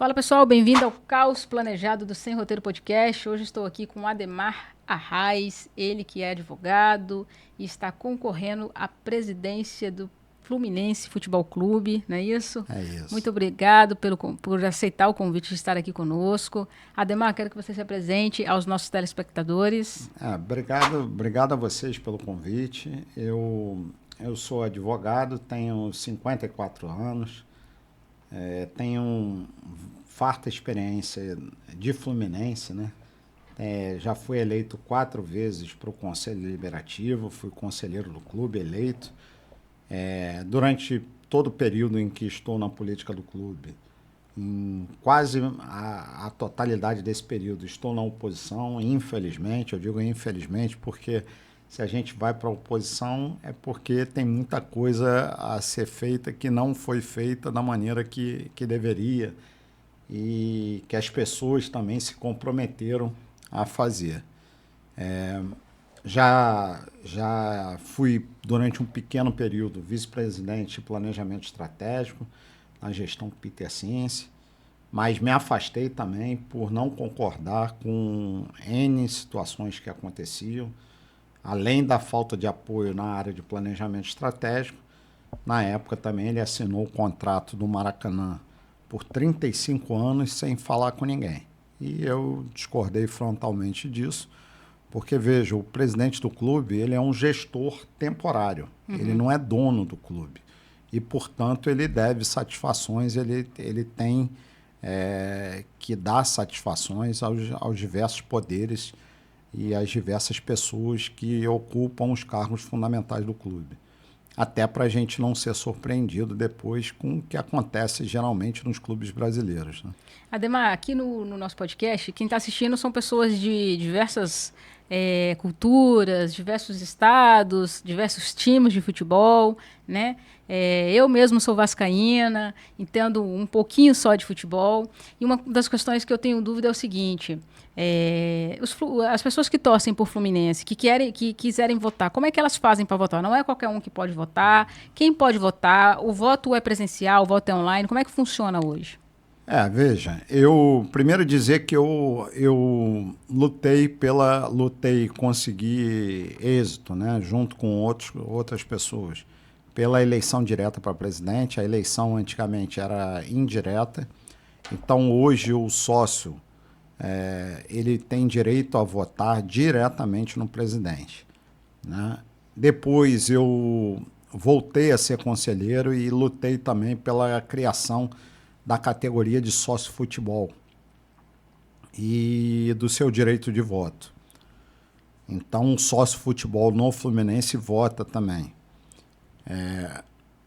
Fala pessoal, bem-vindo ao Caos Planejado do Sem Roteiro Podcast. Hoje estou aqui com o Ademar Arraes, ele que é advogado e está concorrendo à presidência do Fluminense Futebol Clube, não é isso? É isso. Muito obrigado por aceitar o convite de estar aqui conosco. Ademar, quero que você se apresente aos nossos telespectadores. Obrigado a vocês pelo convite. Eu sou advogado, tenho 54 anos, tenho farta experiência de Fluminense, né? Já fui eleito 4 vezes para o Conselho Deliberativo, fui conselheiro do clube eleito. Durante todo o período em que estou na política do clube, em quase a totalidade desse período, estou na oposição, infelizmente. Eu digo infelizmente porque se a gente vai para a oposição é porque tem muita coisa a ser feita que não foi feita da maneira que deveria e que as pessoas também se comprometeram a fazer. Já fui, durante um pequeno período, vice-presidente de planejamento estratégico na gestão Peter Cience, mas me afastei também por não concordar com N situações que aconteciam, além da falta de apoio na área de planejamento estratégico. Na época também ele assinou o contrato do Maracanã por 35 anos sem falar com ninguém. E eu discordei frontalmente disso, porque, veja, o presidente do clube, ele é um gestor temporário, ele não é dono do clube. E, portanto, ele deve satisfações, ele tem que dar satisfações aos diversos poderes e às diversas pessoas que ocupam os cargos fundamentais do clube. Até para a gente não ser surpreendido depois com o que acontece geralmente nos clubes brasileiros, né? Ademar, aqui no nosso podcast, quem está assistindo são pessoas de diversas culturas, diversos estados, diversos times de futebol, né? Eu mesmo sou vascaína, entendo um pouquinho só de futebol. E uma das questões que eu tenho dúvida é o seguinte: as pessoas que torcem por Fluminense, que quiserem votar, como é que elas fazem para votar? Não é qualquer um que pode votar. Quem pode votar? O voto é presencial, o voto é online. Como é que funciona hoje? Veja, eu primeiro dizer que eu lutei e consegui êxito, né, junto com outras pessoas, pela eleição direta para presidente. A eleição antigamente era indireta, então hoje o sócio ele tem direito a votar diretamente no presidente, né? Depois eu voltei a ser conselheiro e lutei também pela criação da categoria de sócio-futebol e do seu direito de voto. Então, o sócio-futebol no Fluminense vota também.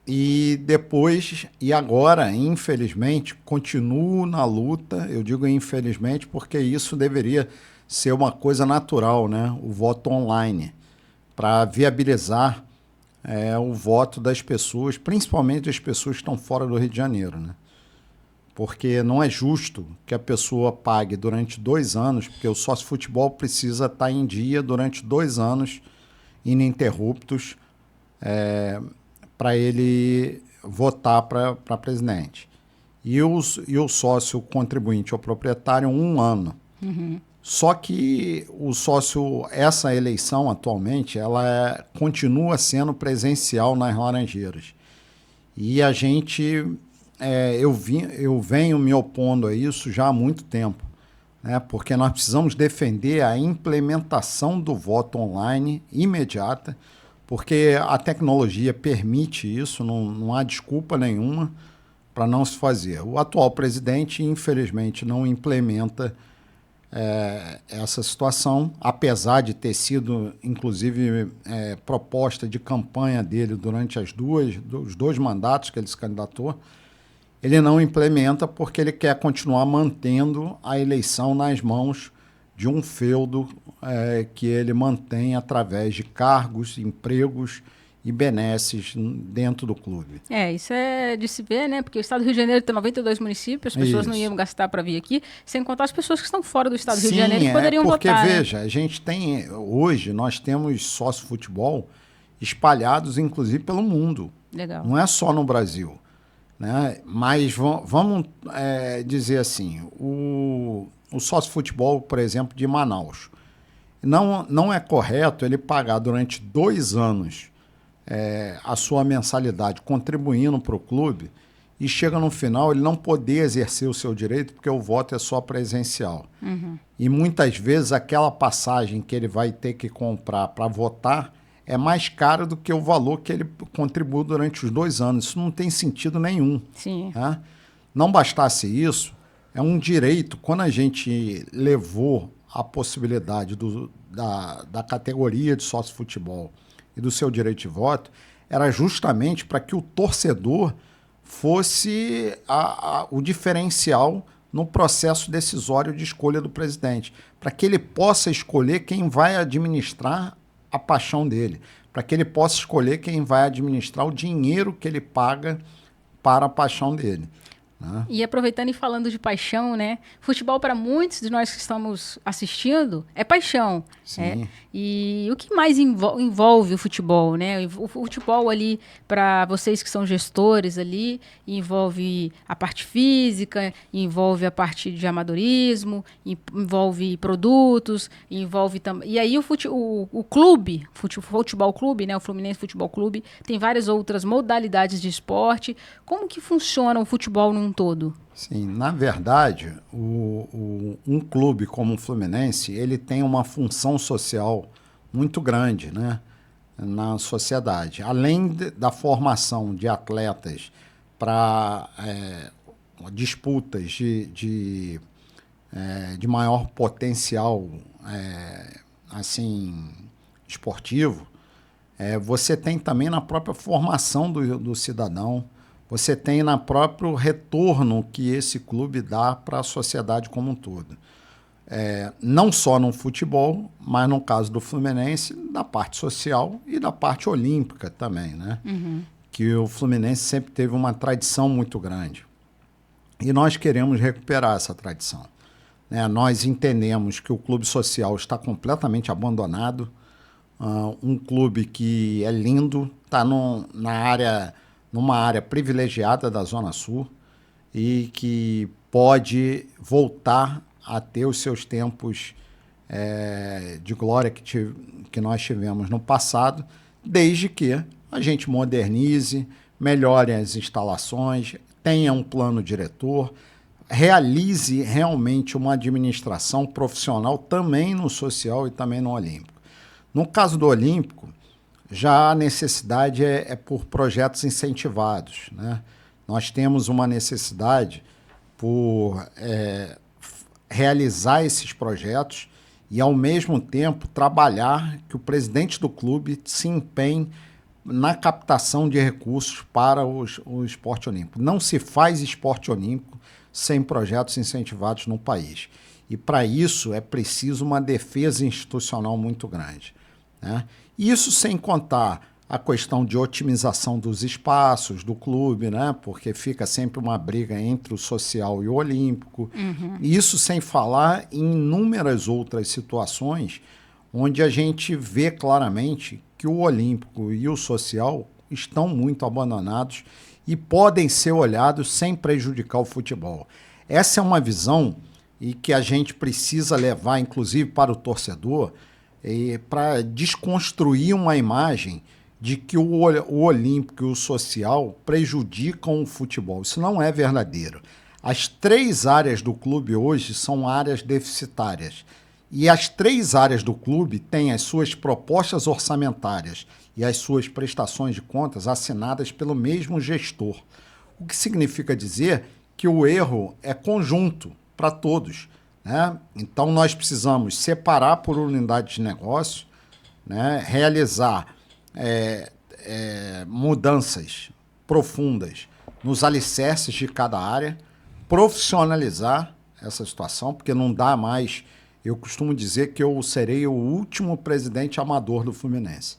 E agora, infelizmente, continuo na luta. Eu digo infelizmente porque isso deveria ser uma coisa natural, né? O voto online, para viabilizar o voto das pessoas, principalmente das pessoas que estão fora do Rio de Janeiro, né? Porque não é justo que a pessoa pague durante 2 anos, porque o sócio-futebol precisa estar em dia durante 2 anos ininterruptos para ele votar para presidente. E o sócio contribuinte ou proprietário, 1 ano. Só que essa eleição atualmente, ela continua sendo presencial nas Laranjeiras. E a gente... eu venho me opondo a isso já há muito tempo, né? Porque nós precisamos defender a implementação do voto online imediata, porque a tecnologia permite isso, não há desculpa nenhuma para não se fazer. O atual presidente, infelizmente, não implementa essa situação, apesar de ter sido, inclusive, proposta de campanha dele durante os 2 mandatos que ele se candidatou. Ele não implementa porque ele quer continuar mantendo a eleição nas mãos de um feudo que ele mantém através de cargos, empregos e benesses dentro do clube. Isso é de se ver, né? Porque o estado do Rio de Janeiro tem 92 municípios, as pessoas não iam gastar para vir aqui, sem contar as pessoas que estão fora do estado do Rio de Janeiro que poderiam porque, votar. Veja, né? A gente hoje nós temos sócio-futebol espalhados, inclusive, pelo mundo. Legal. Não é só no Brasil. né? Mas vamos dizer assim, o sócio futebol, por exemplo, de Manaus, não é correto ele pagar durante 2 anos a sua mensalidade contribuindo para o clube e chega no final ele não poder exercer o seu direito porque o voto é só presencial. Uhum. E muitas vezes aquela passagem que ele vai ter que comprar para votar é mais cara do que o valor que ele contribuiu durante os 2 anos. Isso não tem sentido nenhum. Sim. Né? Não bastasse isso, é um direito. Quando a gente levou a possibilidade da categoria de sócio-futebol e do seu direito de voto, era justamente para que o torcedor fosse o diferencial no processo decisório de escolha do presidente, para que ele possa escolher quem vai administrar a paixão dele, para que ele possa escolher quem vai administrar o dinheiro que ele paga para a paixão dele. Né? E aproveitando e falando de paixão, né? Futebol para muitos de nós que estamos assistindo é paixão. Sim. E o que mais envolve o futebol, né? O futebol ali, para vocês que são gestores ali, envolve a parte física, envolve a parte de amadorismo, envolve produtos, envolve também... E aí o clube, o futebol clube, né? O Fluminense Futebol Clube, tem várias outras modalidades de esporte. Como que funciona o futebol num todo? Sim, na verdade, um clube como o Fluminense, ele tem uma função social muito grande, né, na sociedade. Além da formação de atletas para disputas de maior potencial assim, esportivo, você tem também na própria formação do cidadão, você tem na próprio retorno que esse clube dá para a sociedade como um todo. Não só no futebol, mas no caso do Fluminense, da parte social e da parte olímpica também, né? Uhum. Que o Fluminense sempre teve uma tradição muito grande. E nós queremos recuperar essa tradição. Né? Nós entendemos que o clube social está completamente abandonado, um clube que é lindo, está numa área privilegiada da Zona Sul e que pode voltar a ter os seus tempos de glória que nós tivemos no passado, desde que a gente modernize, melhore as instalações, tenha um plano diretor, realize realmente uma administração profissional também no social e também no olímpico. No caso do olímpico, já a necessidade é por projetos incentivados, né? Nós temos uma necessidade por realizar esses projetos e, ao mesmo tempo, trabalhar que o presidente do clube se empenhe na captação de recursos para o esporte olímpico. Não se faz esporte olímpico sem projetos incentivados no país. E, para isso, é preciso uma defesa institucional muito grande. Né? Isso sem contar a questão de otimização dos espaços do clube, né? Porque fica sempre uma briga entre o social e o olímpico. Uhum. Isso sem falar em inúmeras outras situações onde a gente vê claramente que o olímpico e o social estão muito abandonados e podem ser olhados sem prejudicar o futebol. Essa é uma visão e que a gente precisa levar, inclusive, para o torcedor, para desconstruir uma imagem de que o olímpico e o social prejudicam o futebol. Isso não é verdadeiro. As 3 áreas do clube hoje são áreas deficitárias. E as 3 áreas do clube têm as suas propostas orçamentárias e as suas prestações de contas assinadas pelo mesmo gestor. O que significa dizer que o erro é conjunto para todos. Né? Então, nós precisamos separar por unidade de negócio, né? Realizar mudanças profundas nos alicerces de cada área, profissionalizar essa situação, porque não dá mais... Eu costumo dizer que eu serei o último presidente amador do Fluminense,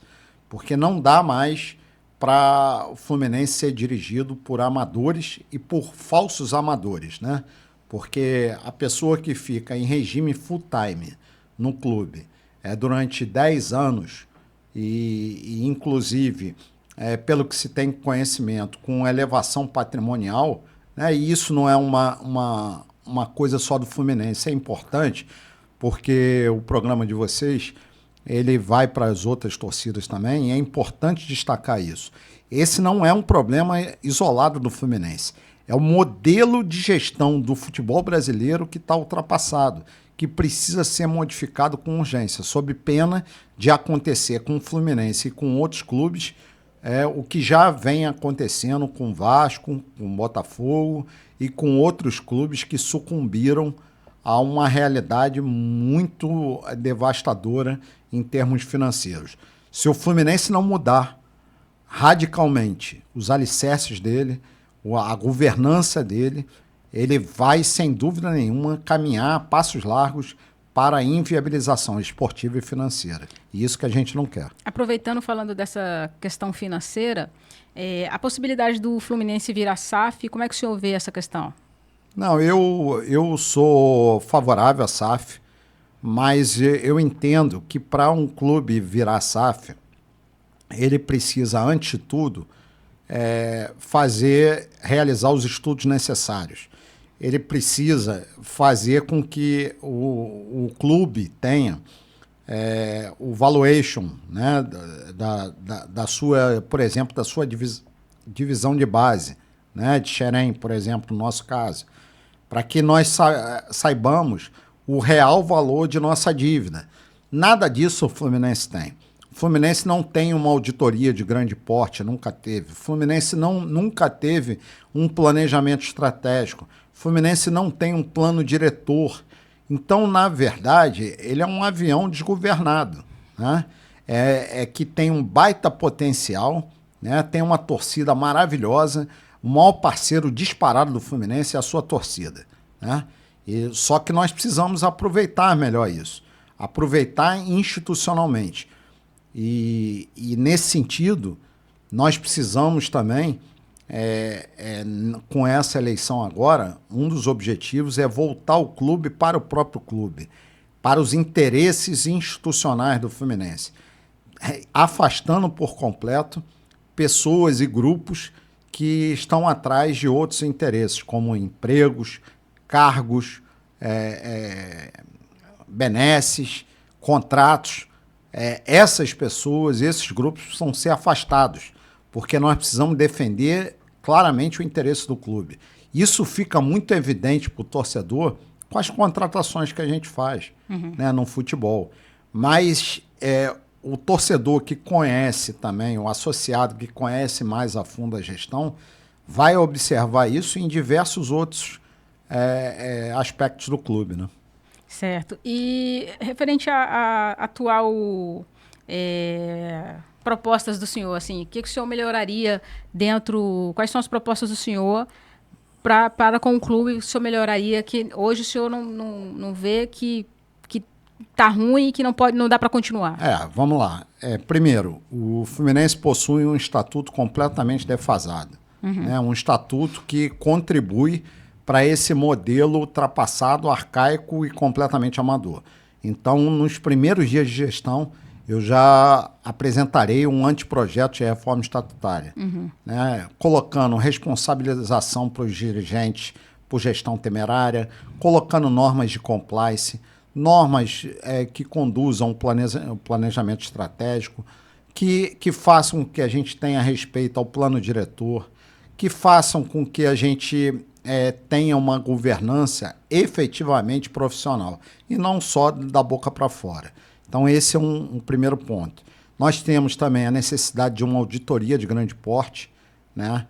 porque não dá mais para o Fluminense ser dirigido por amadores e por falsos amadores, né? Porque a pessoa que fica em regime full-time no clube durante 10 anos e inclusive, pelo que se tem conhecimento, com elevação patrimonial, né, e isso não é uma coisa só do Fluminense, é importante, porque o programa de vocês ele vai para as outras torcidas também, e é importante destacar isso. Esse não é um problema isolado do Fluminense. É o modelo de gestão do futebol brasileiro que está ultrapassado, que precisa ser modificado com urgência, sob pena de acontecer com o Fluminense e com outros clubes, o que já vem acontecendo com o Vasco, com o Botafogo e com outros clubes que sucumbiram a uma realidade muito devastadora em termos financeiros. Se o Fluminense não mudar radicalmente os alicerces dele, a governança dele, ele vai, sem dúvida nenhuma, caminhar a passos largos para a inviabilização esportiva e financeira. E isso que a gente não quer. Aproveitando, falando dessa questão financeira, a possibilidade do Fluminense virar SAF, como é que o senhor vê essa questão? Não, eu sou favorável à SAF, mas eu entendo que para um clube virar SAF, ele precisa, antes de tudo, realizar os estudos necessários. Ele precisa fazer com que o clube tenha o valuation, né, da sua, por exemplo, da sua divisão de base, né, de Xerém, por exemplo, no nosso caso, para que nós saibamos o real valor de nossa dívida. Nada disso o Fluminense tem. O Fluminense não tem uma auditoria de grande porte, nunca teve. O Fluminense nunca teve um planejamento estratégico. O Fluminense não tem um plano diretor. Então, na verdade, ele é um avião desgovernado, né? Que tem um baita potencial, né? Tem uma torcida maravilhosa. O maior parceiro disparado do Fluminense é a sua torcida, né? Só que nós precisamos aproveitar melhor isso. Aproveitar institucionalmente. E nesse sentido, nós precisamos também, com essa eleição agora, um dos objetivos é voltar o clube para o próprio clube, para os interesses institucionais do Fluminense, afastando por completo pessoas e grupos que estão atrás de outros interesses, como empregos, cargos, benesses, contratos. Essas pessoas, esses grupos precisam ser afastados, porque nós precisamos defender claramente o interesse do clube. Isso fica muito evidente para o torcedor com as contratações que a gente faz, né, no futebol. Mas o torcedor que conhece também, o associado que conhece mais a fundo a gestão, vai observar isso em diversos outros aspectos do clube, né? Certo. E referente à atual propostas do senhor, assim, o que o senhor melhoraria dentro, quais são as propostas do senhor para com o clube, o senhor melhoraria, que hoje o senhor não vê que tá ruim e que não dá para continuar? Vamos lá. Primeiro, o Fluminense possui um estatuto completamente defasado, né? Um estatuto que contribui para esse modelo ultrapassado, arcaico e completamente amador. Então, nos primeiros dias de gestão, eu já apresentarei um anteprojeto de reforma estatutária, né? Colocando responsabilização para os dirigentes por gestão temerária, colocando normas de compliance, normas que conduzam o planejamento estratégico, que façam com que a gente tenha respeito ao plano diretor, que façam com que a gente tenha uma governança efetivamente profissional e não só da boca para fora. Então, esse é um primeiro ponto. Nós temos também a necessidade de uma auditoria de grande porte, né?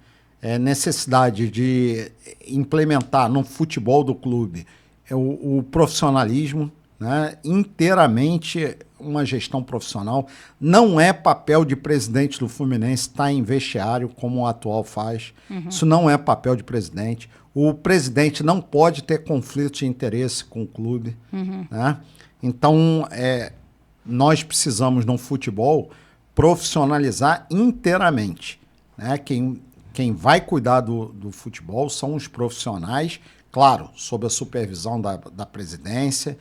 Necessidade de implementar no futebol do clube o profissionalismo, né? Inteiramente uma gestão profissional. Não é papel de presidente do Fluminense estar em vestiário, como o atual faz. Isso não é papel de presidente. O presidente não pode ter conflito de interesse com o clube, né? Então, nós precisamos, no futebol, profissionalizar inteiramente, né? Quem vai cuidar do futebol são os profissionais, claro, sob a supervisão da presidência.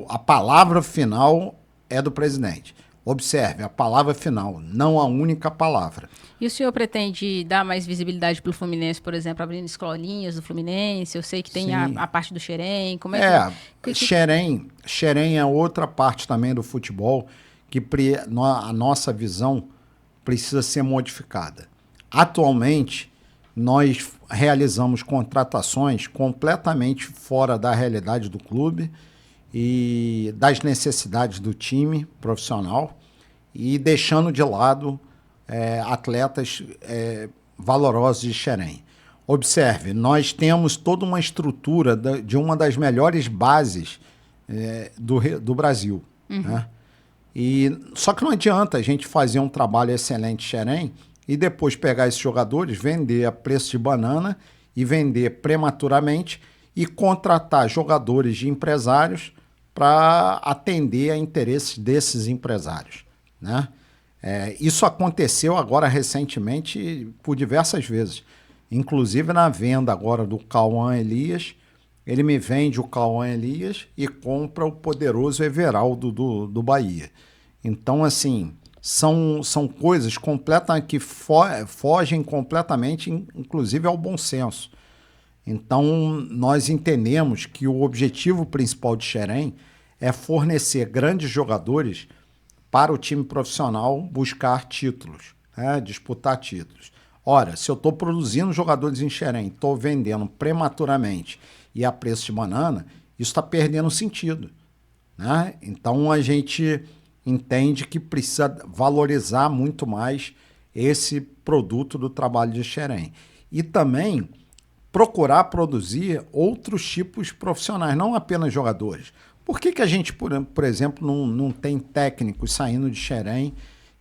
A palavra final é do presidente. Observe, a palavra final, não a única palavra. E o senhor pretende dar mais visibilidade para o Fluminense, por exemplo, abrindo escolinhas do Fluminense? Eu sei que tem a parte do Xerém. Como é que... Xerém é outra parte também do futebol que a nossa visão precisa ser modificada. Atualmente, nós realizamos contratações completamente fora da realidade do clube e das necessidades do time profissional e deixando de lado atletas valorosos de Xerém. Observe, nós temos toda uma estrutura de uma das melhores bases do Brasil. Né? Só que não adianta a gente fazer um trabalho excelente em Xerém e depois pegar esses jogadores, vender a preço de banana e vender prematuramente e contratar jogadores de empresários para atender a interesses desses empresários. Né? Isso aconteceu agora recentemente por diversas vezes. Inclusive na venda agora do Cauã Elias, ele me vende o Cauã Elias e compra o poderoso Everaldo do Bahia. Então, assim, são coisas que fogem completamente, inclusive, ao bom senso. Então, nós entendemos que o objetivo principal de Xerém é fornecer grandes jogadores para o time profissional buscar títulos, disputar títulos. Ora, se eu estou produzindo jogadores em Xerém, estou vendendo prematuramente e a preço de banana, isso está perdendo sentido. Né? Então, a gente entende que precisa valorizar muito mais esse produto do trabalho de Xerém. E também procurar produzir outros tipos profissionais, não apenas jogadores. Por que a gente, por exemplo, não tem técnicos saindo de Xerém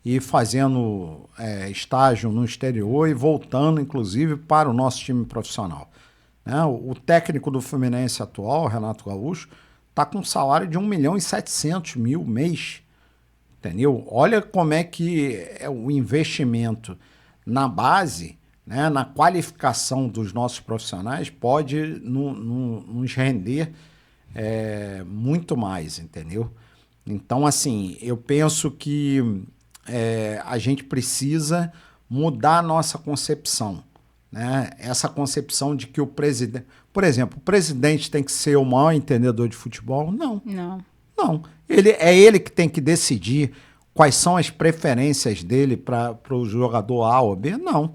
e fazendo estágio no exterior e voltando, inclusive, para o nosso time profissional? Né? O técnico do Fluminense atual, Renato Gaúcho, está com um salário de 1.700.000 mês. Entendeu? Olha como é que é o investimento na base, né, na qualificação dos nossos profissionais pode nos render muito mais, entendeu? Então, assim, eu penso que a gente precisa mudar a nossa concepção, né? Essa concepção de que o presidente... Por exemplo, o presidente tem que ser o maior entendedor de futebol? Não. Não. É ele que tem que decidir quais são as preferências dele para o jogador A ou B? Não.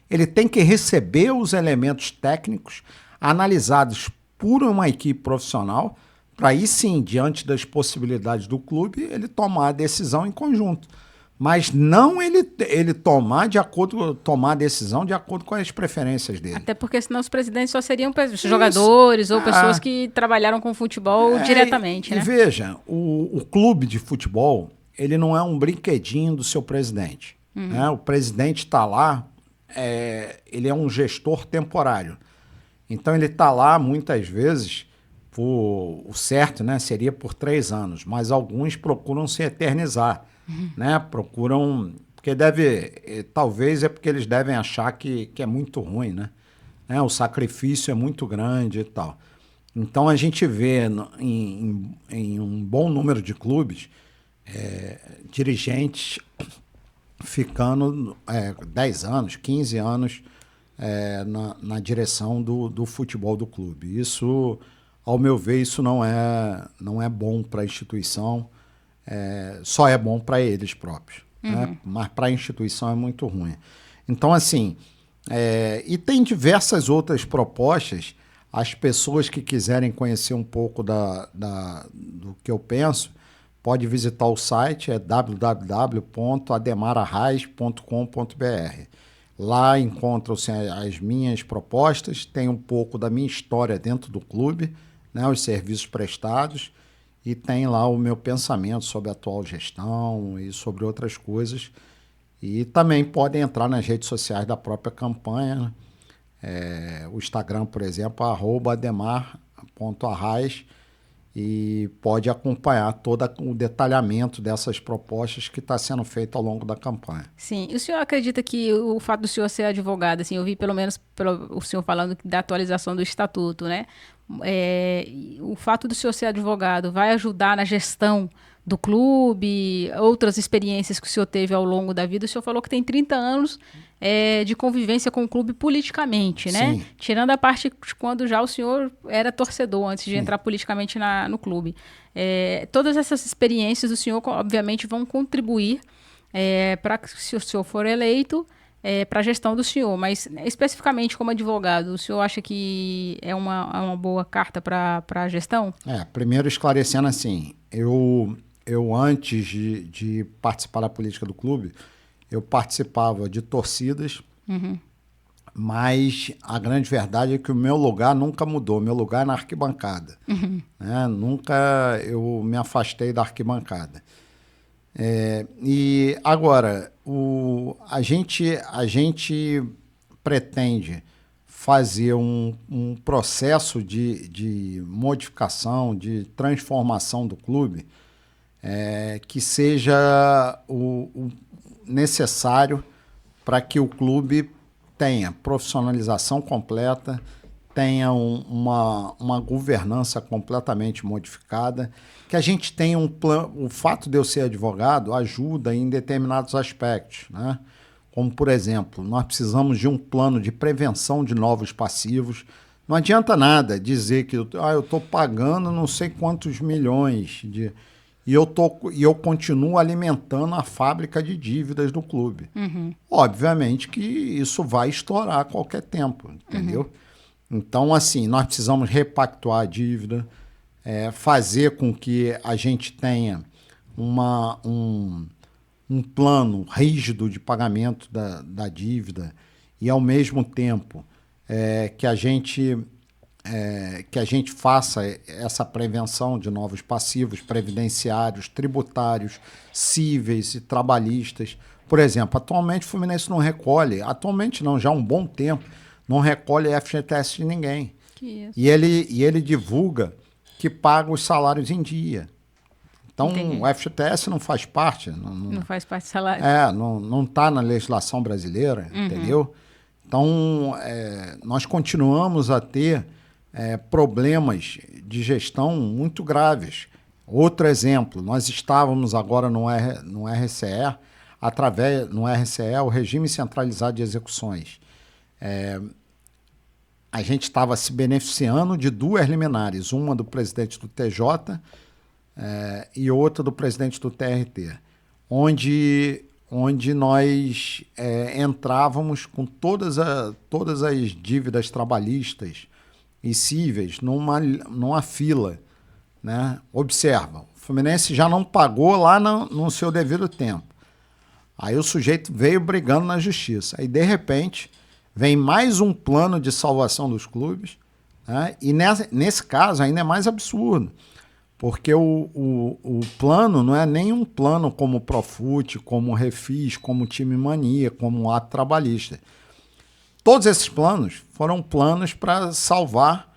Ele tem que receber os elementos técnicos analisados por uma equipe profissional para aí sim, diante das possibilidades do clube, ele tomar a decisão em conjunto. Mas não ele tomar a decisão de acordo com as preferências dele. Até porque senão os presidentes só seriam jogadores ou pessoas que trabalharam com futebol diretamente. E veja, o clube de futebol, ele não é um brinquedinho do seu presidente. Né? O presidente está lá, ele é um gestor temporário. Então ele está lá muitas vezes, o certo, né, seria por 3 anos, mas alguns procuram se eternizar. Né? Procuram, porque talvez é porque eles devem achar que é muito ruim, né? O sacrifício é muito grande e tal. Então a gente vê em um bom número de clubes dirigentes ficando 10 anos, 15 anos na direção do futebol do clube. Isso, ao meu ver, isso não é bom para a instituição. Só é bom para eles próprios, né? Mas para a instituição é muito ruim. Então, assim, e tem diversas outras propostas. As pessoas que quiserem conhecer um pouco do que eu penso, pode visitar o site, www.ademararrais.com.br. Lá encontram-se as minhas propostas, tem um pouco da minha história dentro do clube, né, os serviços prestados, e tem lá o meu pensamento sobre a atual gestão e sobre outras coisas. E também podem entrar nas redes sociais da própria campanha. O Instagram, por exemplo, @ademar.arrais, e pode acompanhar todo o detalhamento dessas propostas que está sendo feito ao longo da campanha. Sim. E o senhor acredita que o fato do senhor ser advogado, assim, eu vi pelo menos o senhor falando da atualização do estatuto, né? O fato do senhor ser advogado vai ajudar na gestão do clube, outras experiências que o senhor teve ao longo da vida. O senhor falou que tem 30 anos de convivência com o clube politicamente, né? Sim. Tirando a parte de quando já o senhor era torcedor, antes de Sim. entrar politicamente no clube. Todas essas experiências do senhor, obviamente, vão contribuir para que, se o senhor for eleito, para a gestão do senhor. Mas, especificamente como advogado, o senhor acha que é uma boa carta para a gestão? Primeiro esclarecendo assim, eu antes de participar da política do clube, eu participava de torcidas, mas a grande verdade é que o meu lugar nunca mudou, meu lugar é na arquibancada. Né? Nunca eu me afastei da arquibancada. E agora, a gente pretende fazer um processo de modificação, de transformação do clube que seja o necessário para que o clube tenha profissionalização completa, tenha uma governança completamente modificada, que a gente tenha um plano. O fato de eu ser advogado ajuda em determinados aspectos, né? Como, por exemplo, nós precisamos de um plano de prevenção de novos passivos. Não adianta nada dizer que eu estou pagando não sei quantos milhões e eu continuo alimentando a fábrica de dívidas do clube. Obviamente que isso vai estourar a qualquer tempo, entendeu? Então, assim, nós precisamos repactuar a dívida, fazer com que a gente tenha um plano rígido de pagamento da dívida e, ao mesmo tempo, que a gente faça essa prevenção de novos passivos previdenciários, tributários, cíveis e trabalhistas. Por exemplo, atualmente o Fluminense não recolhe, atualmente não, já há um bom tempo, não recolhe FGTS de ninguém. E ele divulga que paga os salários em dia. Então, entendi. O FGTS não faz parte. Não faz parte do salário. Não está na legislação brasileira, entendeu? Então, nós continuamos a ter problemas de gestão muito graves. Outro exemplo, nós estávamos agora no RCE, no RCE, o Regime Centralizado de Execuções. A gente estava se beneficiando de duas liminares, uma do presidente do TJ e outra do presidente do TRT, onde nós entrávamos com todas as dívidas trabalhistas e cíveis numa fila. Né? Observa, o Fluminense já não pagou lá no seu devido tempo. Aí o sujeito veio brigando na justiça. Aí, de repente, vem mais um plano de salvação dos clubes, né? E nesse caso ainda é mais absurdo, porque o plano não é nem um plano como o Profut, como o Refis, como o Time Mania, como o Ato Trabalhista. Todos esses planos foram planos para salvar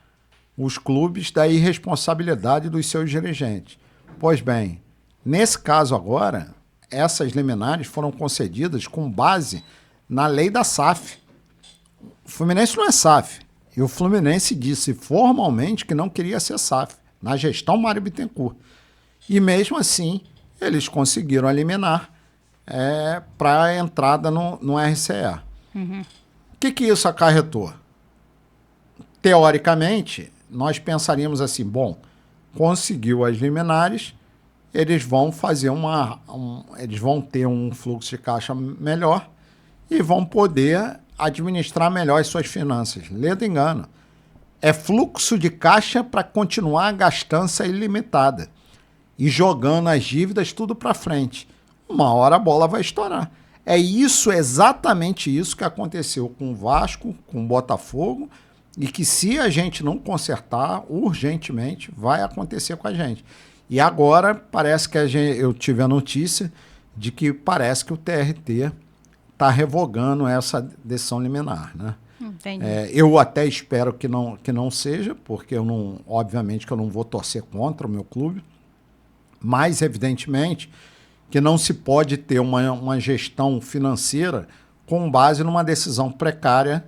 os clubes da irresponsabilidade dos seus dirigentes. Pois bem, nesse caso agora, essas liminares foram concedidas com base na lei da SAF. O Fluminense não é SAF. E o Fluminense disse formalmente que não queria ser SAF, na gestão Mário Bittencourt. E mesmo assim, eles conseguiram a liminar para a entrada no RCE. O que isso acarretou? Teoricamente, nós pensaríamos assim, bom, conseguiu as liminares, eles vão fazer eles vão ter um fluxo de caixa melhor e vão poder administrar melhor as suas finanças. Ledo engano. É fluxo de caixa para continuar a gastança ilimitada e jogando as dívidas tudo para frente. Uma hora a bola vai estourar. Exatamente isso que aconteceu com o Vasco, com o Botafogo, e que se a gente não consertar urgentemente, vai acontecer com a gente. E agora parece que eu tive a notícia de que parece que o TRT está revogando essa decisão liminar, né? Entendi. Eu até espero que não seja, porque obviamente que eu não vou torcer contra o meu clube, mas evidentemente que não se pode ter uma gestão financeira com base numa decisão precária,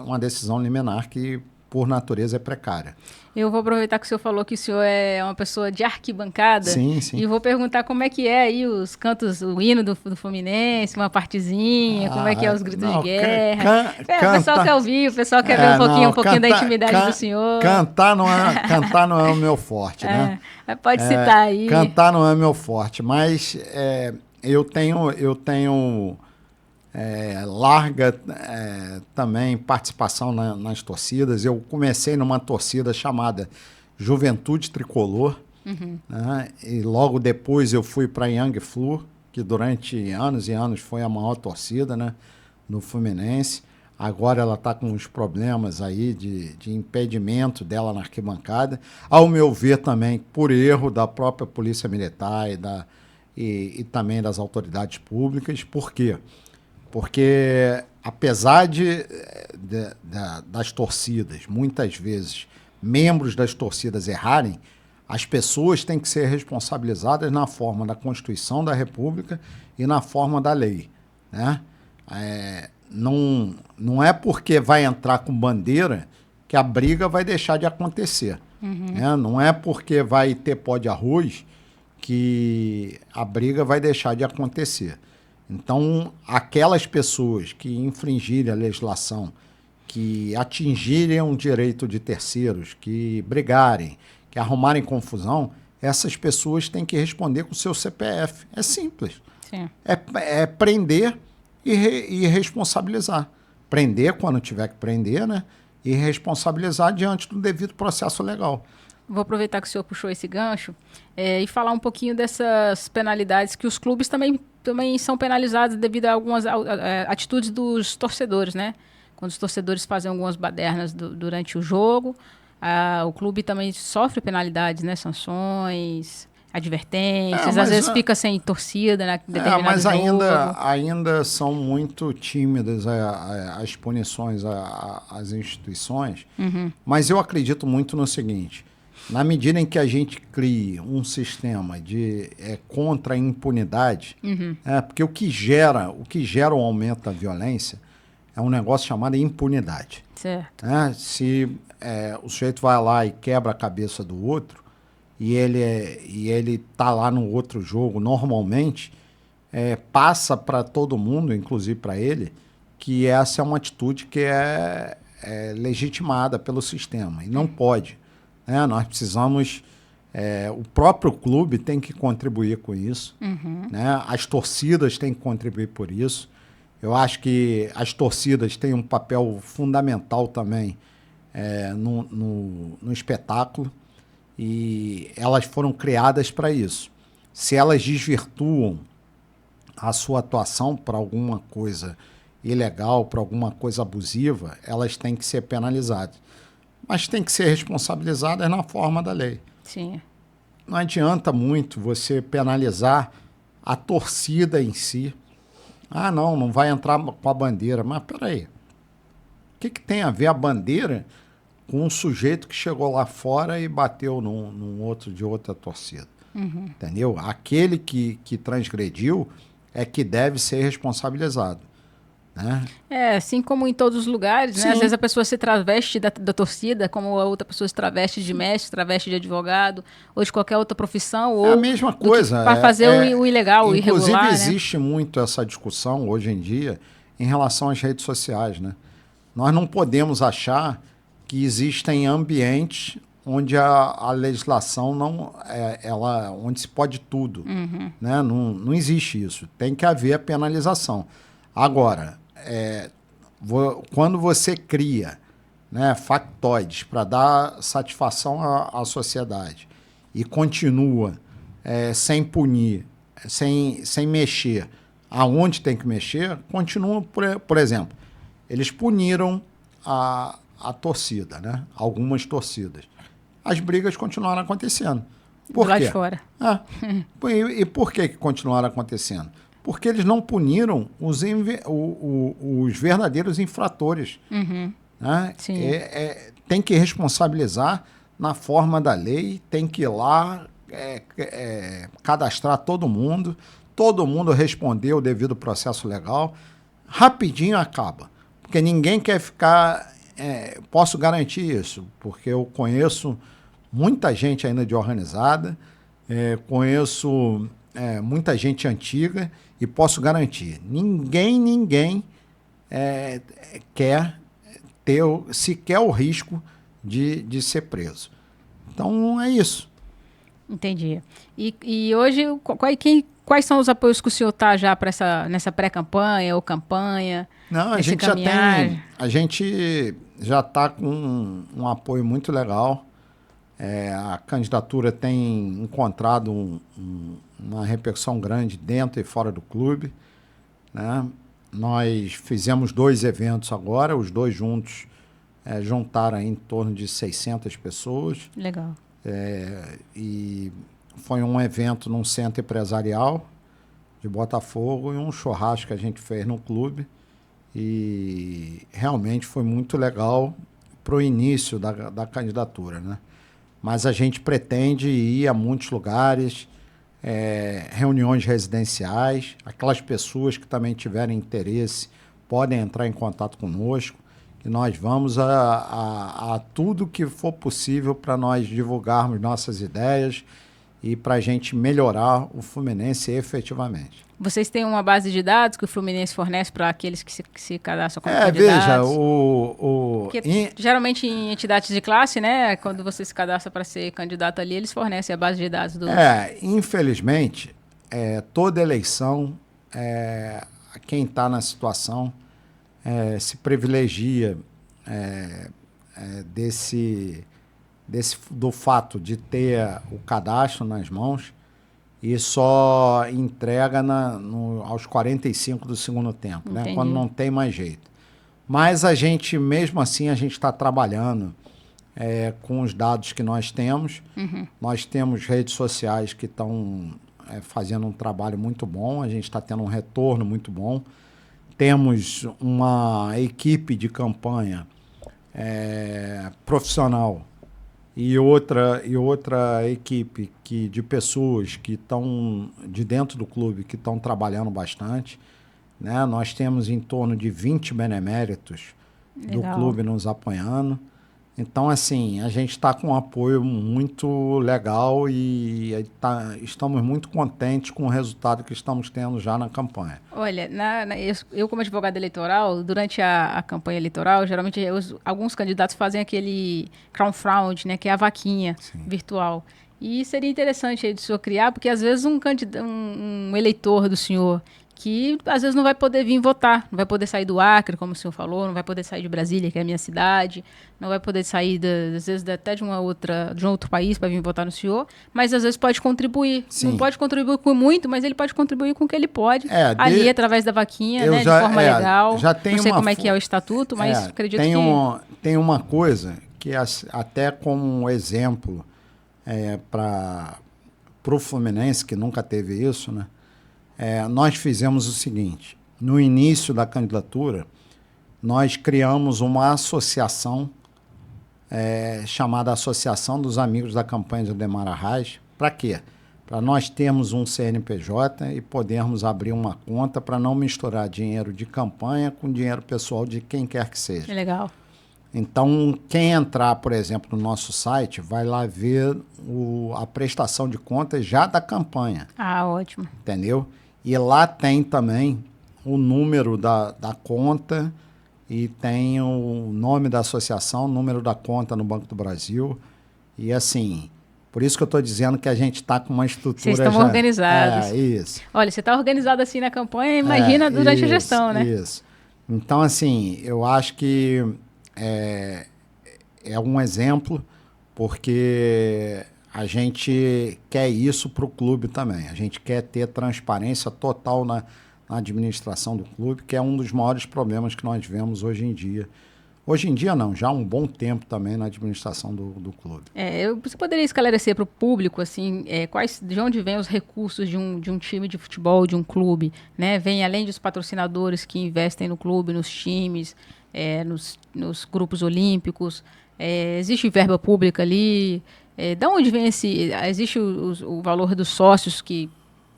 uma decisão liminar que por natureza, é precária. Eu vou aproveitar que o senhor falou que o senhor é uma pessoa de arquibancada. Sim, sim. E vou perguntar como é que é aí os cantos, o hino do Fluminense, uma partezinha, como é que é os gritos de guerra. O pessoal quer ouvir, o pessoal quer ver um pouquinho da intimidade do senhor. Cantar não é o meu forte, né? Pode citar aí. Cantar não é o meu forte, mas eu tenho larga também participação nas torcidas. Eu comecei numa torcida chamada Juventude Tricolor, né? E logo depois eu fui para Young Flu, que durante anos e anos foi a maior torcida, né, no Fluminense. Agora ela está com uns problemas aí de impedimento dela na arquibancada. Ao meu ver também por erro da própria Polícia Militar e também das autoridades públicas. Por quê? Porque, apesar das torcidas, muitas vezes, membros das torcidas errarem, as pessoas têm que ser responsabilizadas na forma da Constituição da República e na forma da lei, né? Não é porque vai entrar com bandeira que a briga vai deixar de acontecer. Né? Não é porque vai ter pó de arroz que a briga vai deixar de acontecer. Então, aquelas pessoas que infringirem a legislação, que atingirem um direito de terceiros, que brigarem, que arrumarem confusão, essas pessoas têm que responder com o seu CPF. É simples. Sim. É prender e responsabilizar. Prender quando tiver que prender, né? E responsabilizar diante do devido processo legal. Vou aproveitar que o senhor puxou esse gancho e falar um pouquinho dessas penalidades que os clubes também são penalizados devido a algumas atitudes dos torcedores, né? Quando os torcedores fazem algumas badernas durante o jogo, o clube também sofre penalidades, né? Sanções, advertências, às vezes fica sem torcida, né? Mas ainda são muito tímidas as punições às instituições. Mas eu acredito muito no seguinte: na medida em que a gente crie um sistema contra a impunidade, porque o que gera o aumento da violência é um negócio chamado impunidade. Certo. Se o sujeito vai lá e quebra a cabeça do outro, e ele está lá no outro jogo, normalmente, passa para todo mundo, inclusive para ele, que essa é uma atitude que é legitimada pelo sistema, e não pode. Nós precisamos... o próprio clube tem que contribuir com isso. Né? As torcidas têm que contribuir por isso. Eu acho que as torcidas têm um papel fundamental também no espetáculo, e elas foram criadas para isso. Se elas desvirtuam a sua atuação para alguma coisa ilegal, para alguma coisa abusiva, elas têm que ser penalizadas. Mas tem que ser responsabilizadas na forma da lei. Sim. Não adianta muito você penalizar a torcida em si. Não vai entrar com a bandeira. Mas peraí, o que tem a ver a bandeira com um sujeito que chegou lá fora e bateu num outro de outra torcida? Entendeu? Aquele que transgrediu é que deve ser responsabilizado. Né? Assim como em todos os lugares, né? Às vezes a pessoa se traveste da torcida, como a outra pessoa se traveste de mestre, traveste de advogado, ou de qualquer outra profissão. Ou a mesma coisa. Para fazer o ilegal, o irregular. Inclusive, existe muito essa discussão hoje em dia em relação às redes sociais. Né? Nós não podemos achar que existem ambientes onde a legislação onde se pode tudo. Né? Não existe isso. Tem que haver a penalização. Agora, quando você cria, né, factoides para dar satisfação à sociedade e continua sem punir, sem mexer aonde tem que mexer, continua, por exemplo, eles puniram a torcida, né? Algumas torcidas. As brigas continuaram acontecendo. Por quê? Lá de fora. E por que continuaram acontecendo? Porque eles não puniram os verdadeiros infratores. Né? Sim. Tem que responsabilizar na forma da lei, tem que ir lá cadastrar todo mundo responder o devido processo legal, rapidinho acaba. Porque ninguém quer ficar posso garantir isso, porque eu conheço muita gente ainda de organizada, conheço muita gente antiga e posso garantir, ninguém quer ter sequer o risco de ser preso. Então, é isso. Entendi. E hoje, quais são os apoios que o senhor está já nessa pré-campanha ou campanha? Não, a gente já está com um apoio muito legal. A candidatura tem encontrado uma repercussão grande dentro e fora do clube, né? Nós fizemos 2 eventos agora, os 2 juntos juntaram em torno de 600 pessoas. Legal. E foi um evento num centro empresarial de Botafogo e um churrasco que a gente fez no clube. E realmente foi muito legal para o início da candidatura, né? Mas a gente pretende ir a muitos lugares, reuniões residenciais. Aquelas pessoas que também tiverem interesse podem entrar em contato conosco. E nós vamos a tudo que for possível para nós divulgarmos nossas ideias e para a gente melhorar o Fluminense efetivamente. Vocês têm uma base de dados que o Fluminense fornece para aqueles que se cadastram como candidatos? Veja, geralmente em entidades de classe, né, quando você se cadastra para ser candidato ali, eles fornecem a base de dados do... Infelizmente, toda eleição, quem está na situação se privilegia do fato de ter o cadastro nas mãos e só entrega aos 45 do segundo tempo, né? Quando não tem mais jeito. Mas a gente, mesmo assim, a gente está trabalhando com os dados que nós temos. Uhum. Nós temos redes sociais que estão fazendo um trabalho muito bom, a gente está tendo um retorno muito bom. Temos uma equipe de campanha profissional e outra equipe de pessoas que estão de dentro do clube, que estão trabalhando bastante, né? Nós temos em torno de 20 beneméritos do clube nos apoiando. Então, assim, a gente está com um apoio muito legal e estamos muito contentes com o resultado que estamos tendo já na campanha. Olha, eu como advogada eleitoral, durante a campanha eleitoral, geralmente alguns candidatos fazem aquele crowdfunding, né, que é a vaquinha virtual. E seria interessante aí do senhor criar, porque às vezes um eleitor do senhor que às vezes não vai poder vir votar, não vai poder sair do Acre, como o senhor falou, não vai poder sair de Brasília, que é a minha cidade, não vai poder sair, às vezes, até de um outro país para vir votar no senhor, mas às vezes pode contribuir. Sim. Não pode contribuir com muito, mas ele pode contribuir com o que ele pode, ali através da vaquinha, né, de forma legal. Já tem não sei como é que é o estatuto, mas acredito tem uma coisa que até como exemplo para o Fluminense, que nunca teve isso, né? Nós fizemos o seguinte: no início da candidatura, nós criamos uma associação chamada Associação dos Amigos da Campanha de Ademar Arraes. Para quê? Para nós termos um CNPJ e podermos abrir uma conta para não misturar dinheiro de campanha com dinheiro pessoal de quem quer que seja. É legal. Então, quem entrar, por exemplo, no nosso site, vai lá ver a prestação de contas já da campanha. Ah, ótimo. Entendeu? E lá tem também o número da conta e tem o nome da associação, o número da conta no Banco do Brasil. E assim, por isso que eu estou dizendo que a gente está com uma estrutura. Vocês estão organizados. Isso. Olha, você está organizado assim na campanha, imagina durante a gestão, né? Isso. Então, assim, eu acho que é um exemplo, porque a gente quer isso para o clube também. A gente quer ter transparência total na administração do clube, que é um dos maiores problemas que nós vemos hoje em dia. Hoje em dia não, já há um bom tempo também na administração do clube. Você poderia esclarecer para o público assim, de onde vêm os recursos de um time de futebol, de um clube, né? Vem além dos patrocinadores que investem no clube, nos times, nos grupos olímpicos, existe verba pública ali. Da onde vem existe o valor dos sócios que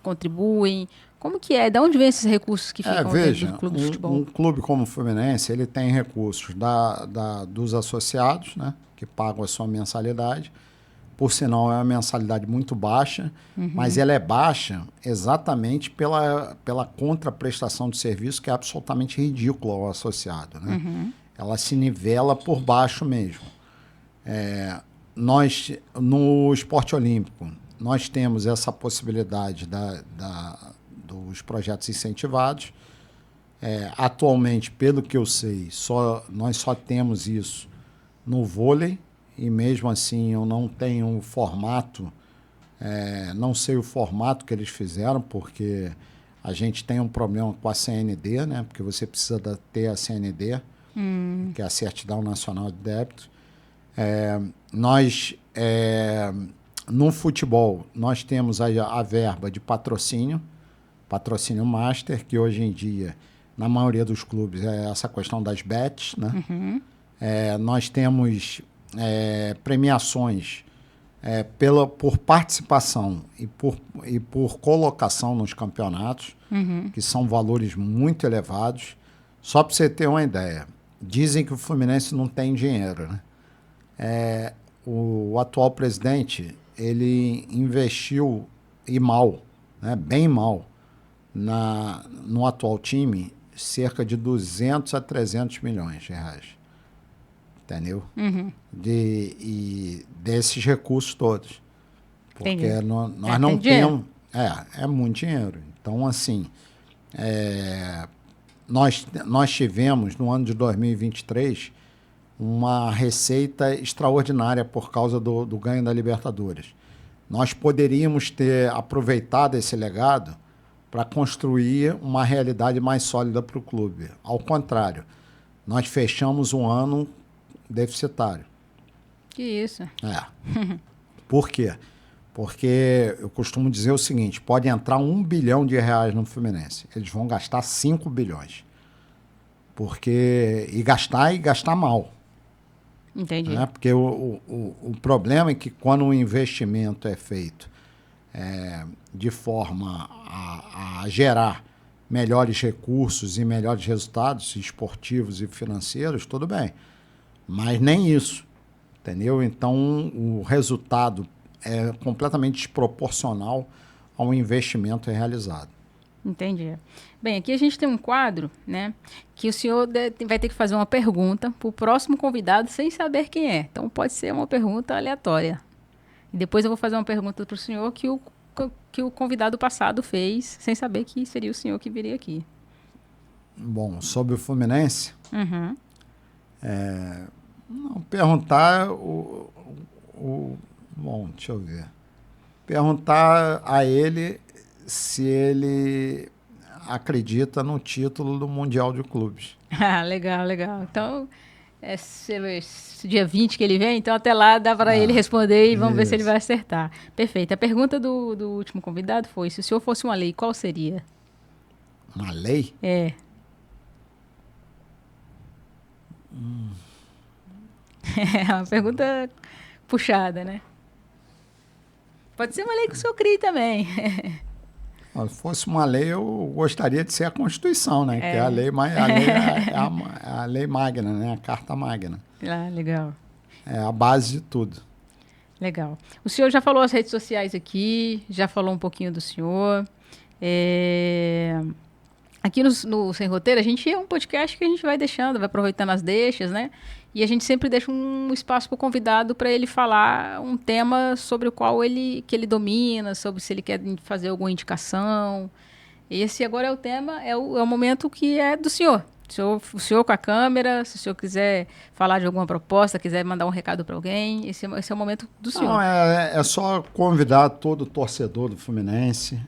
contribuem? Como que é? De onde vem esses recursos que ficam dentro Veja, do clube de futebol? um clube como o Fluminense, ele tem recursos dos associados, né, que pagam a sua mensalidade. Por sinal, é uma mensalidade muito baixa, mas ela é baixa exatamente pela contraprestação de serviço, que é absolutamente ridícula ao associado, né? Ela se nivela por baixo mesmo. Nós, no esporte olímpico, nós temos essa possibilidade dos projetos incentivados. Atualmente, pelo que eu sei, nós só temos isso no vôlei, e mesmo assim eu não tenho o formato, não sei o formato que eles fizeram, porque a gente tem um problema com a CND, né? Porque você precisa ter a CND, que é a Certidão Nacional de Débito. No futebol, nós temos a verba de patrocínio master, que hoje em dia, na maioria dos clubes, é essa questão das bets, né? Nós temos premiações por participação e por colocação nos campeonatos, que são valores muito elevados. Só para você ter uma ideia, dizem que o Fluminense não tem dinheiro, né? O atual presidente, ele investiu, e mal, né, bem mal, no atual time, cerca de 200 a 300 milhões de reais. Entendeu? Desses recursos todos. Porque nós não temos... É muito dinheiro. Então, assim, nós tivemos, no ano de 2023, uma receita extraordinária por causa do ganho da Libertadores. Nós poderíamos ter aproveitado esse legado para construir uma realidade mais sólida para o clube. Ao contrário, nós fechamos um ano deficitário. Que isso? Por quê? Porque eu costumo dizer o seguinte, pode entrar R$1 bilhão no Fluminense. Eles vão gastar 5 bilhões. E gastar mal. Entendi. Né? Porque o problema é que quando o investimento é feito de forma a gerar melhores recursos e melhores resultados esportivos e financeiros, tudo bem. Mas nem isso, entendeu? Então, o resultado é completamente desproporcional ao investimento realizado. Entendi. Bem, aqui a gente tem um quadro, né, que o senhor vai ter que fazer uma pergunta para o próximo convidado sem saber quem é. Então, pode ser uma pergunta aleatória. E depois eu vou fazer uma pergunta para o senhor que o convidado passado fez, sem saber que seria o senhor que viria aqui. Bom, sobre o Fluminense... Não, perguntar bom, deixa eu ver. Perguntar a ele se ele acredita no título do Mundial de Clubes. Legal. Então, esse dia 20 que ele vem, então até lá dá para ele responder e vamos ver se ele vai acertar. Perfeito. A pergunta do último convidado foi, se o senhor fosse uma lei, qual seria? Uma lei? É uma pergunta puxada, né? Pode ser uma lei que o senhor crie também. Se fosse uma lei, eu gostaria de ser a Constituição, né? Que é a lei a lei magna, né? A Carta Magna. Legal. É a base de tudo. Legal. O senhor já falou as redes sociais aqui, já falou um pouquinho do senhor. Aqui no Sem Roteiro, a gente é um podcast que a gente vai deixando, vai aproveitando as deixas, né? E a gente sempre deixa um espaço para o convidado para ele falar um tema sobre o qual que ele domina, sobre se ele quer fazer alguma indicação. Esse agora é o tema, é o momento que é do senhor. O senhor com a câmera, se o senhor quiser falar de alguma proposta, quiser mandar um recado para alguém, esse é o momento do senhor. Não, é só convidar todo torcedor do Fluminense,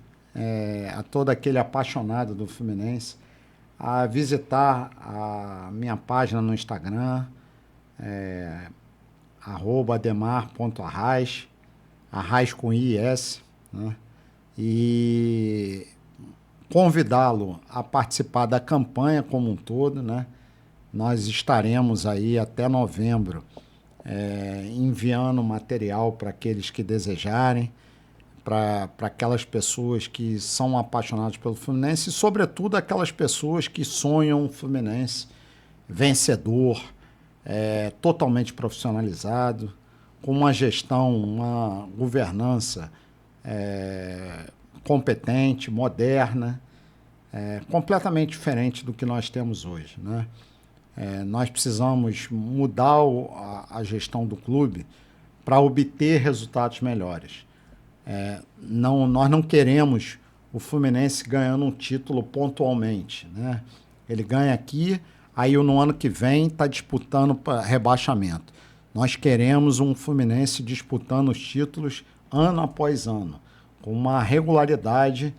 a todo aquele apaixonado do Fluminense, a visitar a minha página no Instagram, @ademar.arraes, Arraes com IS, né? E convidá-lo a participar da campanha como um todo, né? Nós estaremos aí até novembro enviando material para aqueles que desejarem, para aquelas pessoas que são apaixonadas pelo Fluminense e, sobretudo, aquelas pessoas que sonham o Fluminense vencedor, totalmente profissionalizado, com uma gestão, uma governança competente, moderna, completamente diferente do que nós temos hoje, né? Nós precisamos mudar a gestão do clube para obter resultados melhores. Nós não queremos o Fluminense ganhando um título pontualmente, né? Ele ganha aqui, aí no ano que vem está disputando para rebaixamento. Nós queremos um Fluminense disputando os títulos ano após ano, com uma regularidade,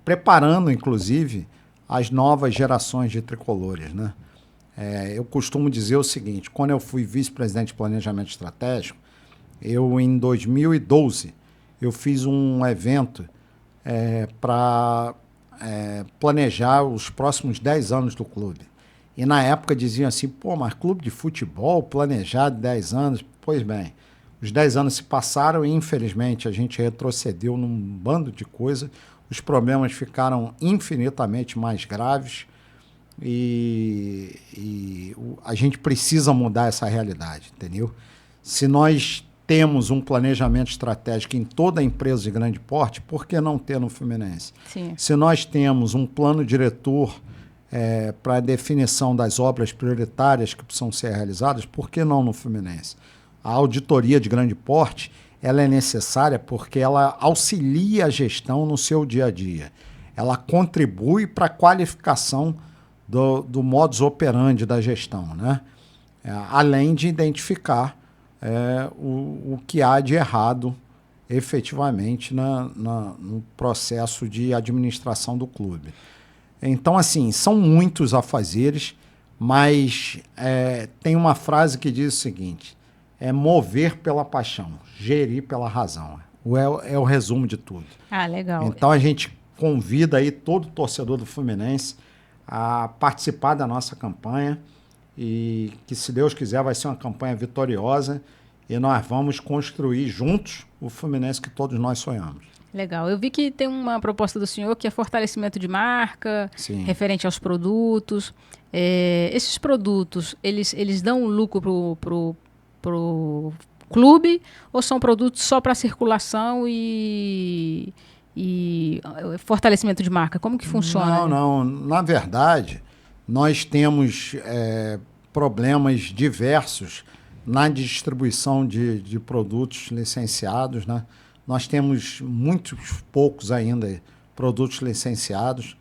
preparando, inclusive, as novas gerações de tricolores, né? Eu costumo dizer o seguinte: quando eu fui vice-presidente de planejamento estratégico, em 2012, eu fiz um evento para planejar os próximos 10 anos do clube. E na época diziam assim, pô, mas clube de futebol planejado 10 anos? Pois bem, os 10 anos se passaram e, infelizmente, a gente retrocedeu num bando de coisas. Os problemas ficaram infinitamente mais graves e a gente precisa mudar essa realidade, entendeu? Se nós temos um planejamento estratégico em toda empresa de grande porte, por que não ter no Fluminense? Sim. Se nós temos um plano diretor para a definição das obras prioritárias que precisam ser realizadas, por que não no Fluminense? A auditoria de grande porte, ela é necessária porque ela auxilia a gestão no seu dia a dia. Ela contribui para a qualificação do modus operandi da gestão, né? Além de identificar o que há de errado efetivamente no processo de administração do clube. Então, assim, são muitos afazeres, mas tem uma frase que diz o seguinte: mover pela paixão, gerir pela razão. É o resumo de tudo. Ah, legal. Então, a gente convida aí todo torcedor do Fluminense a participar da nossa campanha e que, se Deus quiser, vai ser uma campanha vitoriosa e nós vamos construir juntos o Fluminense que todos nós sonhamos. Legal. Eu vi que tem uma proposta do senhor que é fortalecimento de marca, Sim, referente aos produtos. Esses produtos, eles dão lucro pro clube ou são produtos só para circulação e fortalecimento de marca? Como que funciona? Não. Na verdade, nós temos problemas diversos na distribuição de produtos licenciados, né? Nós temos muitos poucos ainda produtos licenciados.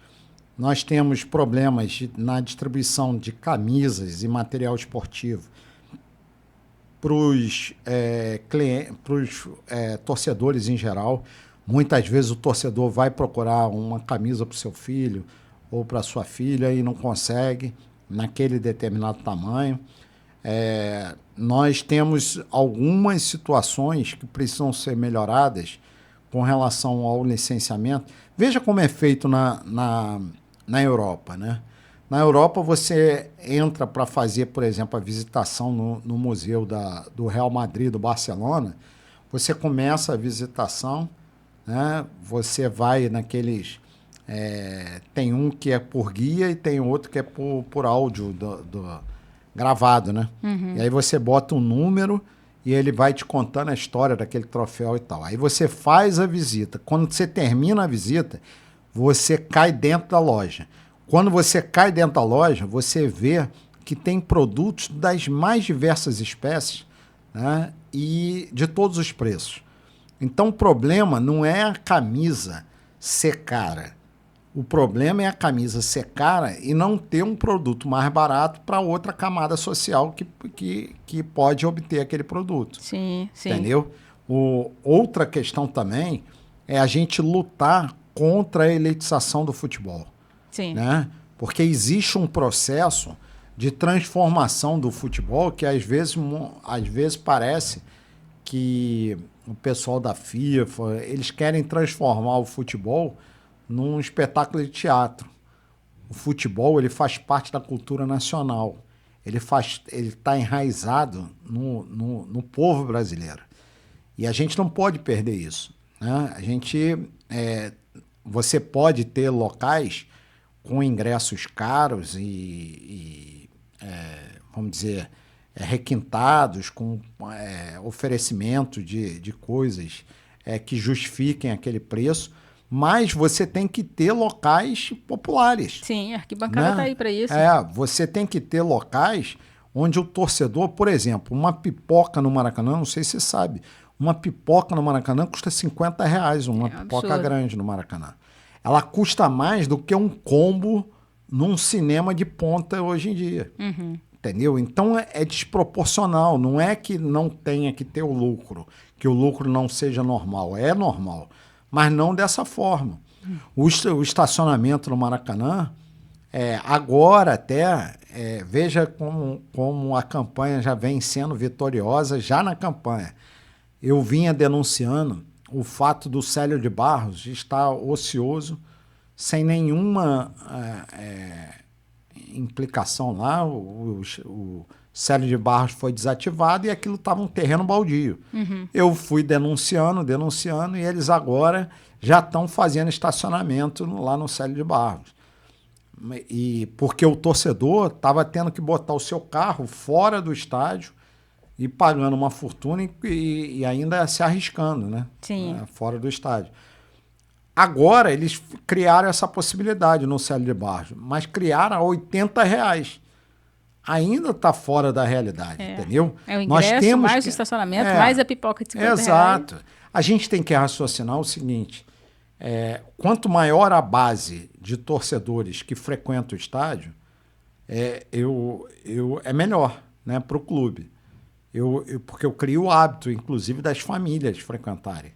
Nós temos problemas na distribuição de camisas e material esportivo para os torcedores em geral. Muitas vezes o torcedor vai procurar uma camisa para o seu filho ou para a sua filha e não consegue naquele determinado tamanho. Nós temos algumas situações que precisam ser melhoradas com relação ao licenciamento. Veja como é feito na Europa, né? Na Europa, você entra para fazer, por exemplo, a visitação no museu do Real Madrid, do Barcelona. Você começa a visitação, né? Você vai naqueles... tem um que é por guia e tem outro que é por áudio gravado, né? Uhum. E aí você bota um número e ele vai te contando a história daquele troféu e tal. Aí você faz a visita. Quando você termina a visita, você cai dentro da loja. Quando você cai dentro da loja, você vê que tem produtos das mais diversas espécies, né? E de todos os preços. Então o problema não é a camisa ser cara. O problema é a camisa ser cara e não ter um produto mais barato para outra camada social que pode obter aquele produto. Sim, sim. Entendeu? Outra questão também é a gente lutar contra a elitização do futebol. Sim. Né? Porque existe um processo de transformação do futebol que às vezes parece que o pessoal da FIFA, eles querem transformar o futebol num espetáculo de teatro. O futebol, ele faz parte da cultura nacional. Ele está enraizado no povo brasileiro. E a gente não pode perder isso, né? Você pode ter locais com ingressos caros vamos dizer, requintados, com oferecimento de coisas que justifiquem aquele preço, mas você tem que ter locais populares. Sim, a arquibancada está aí para isso. Você tem que ter locais onde o torcedor, por exemplo, uma pipoca no Maracanã, não sei se você sabe, uma pipoca no Maracanã custa R$50, uma pipoca absurdo. grande no Maracanã. Ela custa mais do que um combo num cinema de ponta hoje em dia. Entendeu? Então é desproporcional. Não é que não tenha que ter o lucro, que o lucro não seja normal. É normal, mas não dessa forma. O estacionamento no Maracanã, agora até, veja como a campanha já vem sendo vitoriosa, já na campanha. Eu vinha denunciando o fato do Célio de Barros estar ocioso, sem nenhuma implicação lá. O Célio de Barros foi desativado e aquilo estava um terreno baldio. Eu fui denunciando, e eles agora já estão fazendo estacionamento lá no Célio de Barros. E porque o torcedor estava tendo que botar o seu carro fora do estádio e pagando uma fortuna e ainda se arriscando, né? Sim. Fora do estádio. Agora eles criaram essa possibilidade no Célio de Barros, mas criaram a R$80. Ainda está fora da realidade, entendeu? É o ingresso, mais o estacionamento, mais a pipoca de R$50. Exato. A gente tem que raciocinar o seguinte, quanto maior a base de torcedores que frequentam o estádio, é melhor, né, para o clube. Porque eu crio o hábito, inclusive, das famílias frequentarem.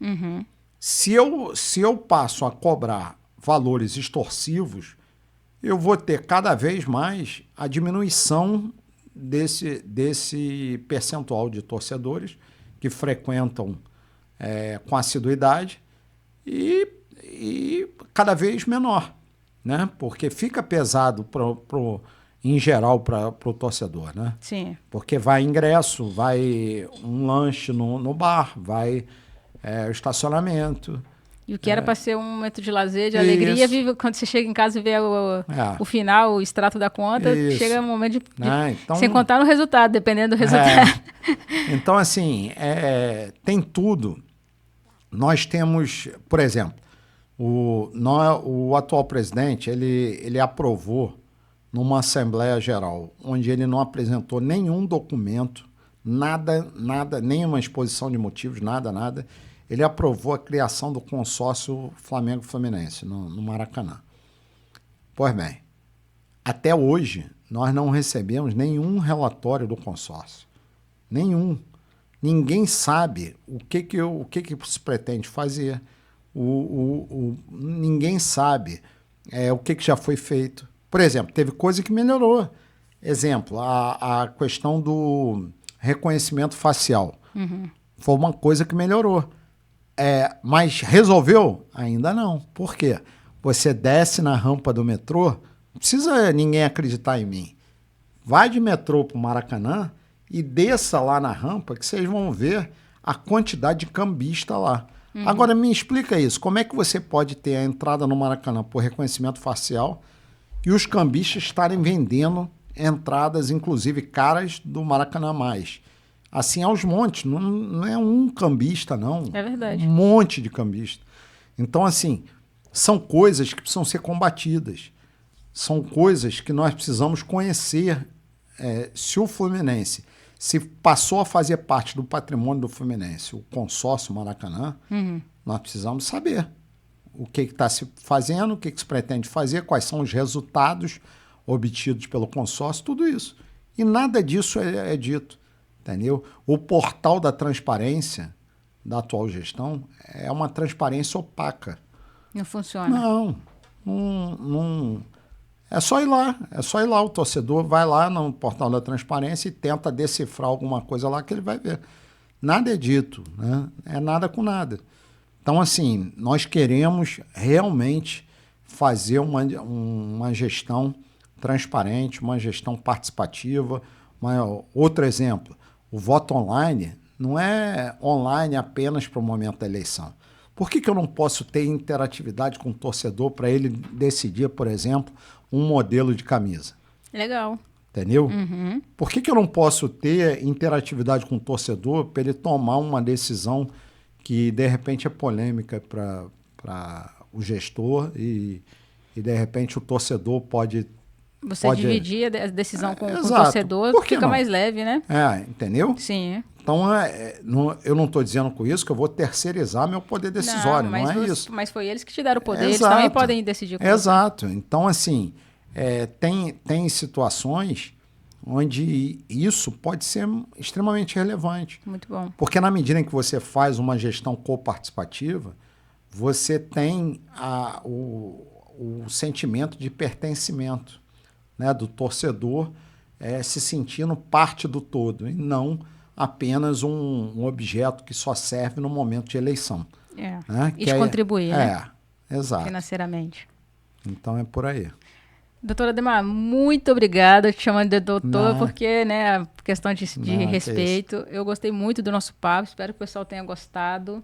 Se eu passo a cobrar valores extorsivos, eu vou ter cada vez mais a diminuição desse percentual de torcedores que frequentam com assiduidade e cada vez menor, né? Porque fica pesado em geral para o torcedor, né? Sim. Porque vai ingresso, vai um lanche no bar, vai estacionamento. E o que era para ser um momento de lazer, de alegria, quando você chega em casa e vê o final, o extrato da conta, chega um momento então, sem contar no resultado, dependendo do resultado. Então, assim, tem tudo. Nós temos, por exemplo, o atual presidente, ele aprovou numa Assembleia Geral, onde ele não apresentou nenhum documento, nada, nenhuma exposição de motivos, nada. Ele aprovou a criação do consórcio Flamengo-Fluminense no Maracanã. Pois bem, até hoje nós não recebemos nenhum relatório do consórcio. Nenhum. Ninguém sabe o que se pretende fazer. Ninguém sabe o que já foi feito. Por exemplo, teve coisa que melhorou. Exemplo, a questão do reconhecimento facial. Foi uma coisa que melhorou. Mas resolveu? Ainda não. Por quê? Você desce na rampa do metrô, não precisa ninguém acreditar em mim. Vai de metrô para o Maracanã e desça lá na rampa que vocês vão ver a quantidade de cambista lá. Agora, me explica isso. Como é que você pode ter a entrada no Maracanã por reconhecimento facial e os cambistas estarem vendendo entradas, inclusive caras, do Maracanã Mais? Assim, aos montes. Não é um cambista, não. É verdade. Um monte de cambista. Então, assim, são coisas que precisam ser combatidas. São coisas que nós precisamos conhecer. Se o Fluminense se passou a fazer parte do patrimônio do Fluminense, o consórcio Maracanã, nós precisamos saber o que está se fazendo, o que se pretende fazer, quais são os resultados obtidos pelo consórcio, tudo isso. E nada disso é dito, entendeu? O portal da transparência da atual gestão é uma transparência opaca. Não funciona. Não. É só ir lá, o torcedor vai lá no portal da transparência e tenta decifrar alguma coisa lá que ele vai ver. Nada é dito, né? É nada com nada. Então, assim, nós queremos realmente fazer uma gestão transparente, uma gestão participativa. Outro exemplo, o voto online não é online apenas para o momento da eleição. Por que eu não posso ter interatividade com o torcedor para ele decidir, por exemplo, um modelo de camisa? Legal. Entendeu? Uhum. Por que eu não posso ter interatividade com o torcedor para ele tomar uma decisão que, de repente, é polêmica para o gestor e, de repente, o torcedor pode... Você dividir a decisão com o Exato. torcedor, fica mais leve, né? Entendeu? Sim. Então, eu não estou dizendo com isso que eu vou terceirizar meu poder decisório, não é isso. Mas foi eles que te deram o poder, Exato. eles também podem decidir com Exato. Então, assim, tem situações onde isso pode ser extremamente relevante. Muito bom. Porque na medida em que você faz uma gestão coparticipativa, você tem o sentimento de pertencimento, né, do torcedor se sentindo parte do todo, e não apenas um objeto que só serve no momento de eleição. Né? E de contribuir, né? Exato. Financeiramente. Então é por aí. Doutora Ademar, muito obrigada, te chamando de doutor, porque, né, a questão de respeito. Eu gostei muito do nosso papo, espero que o pessoal tenha gostado.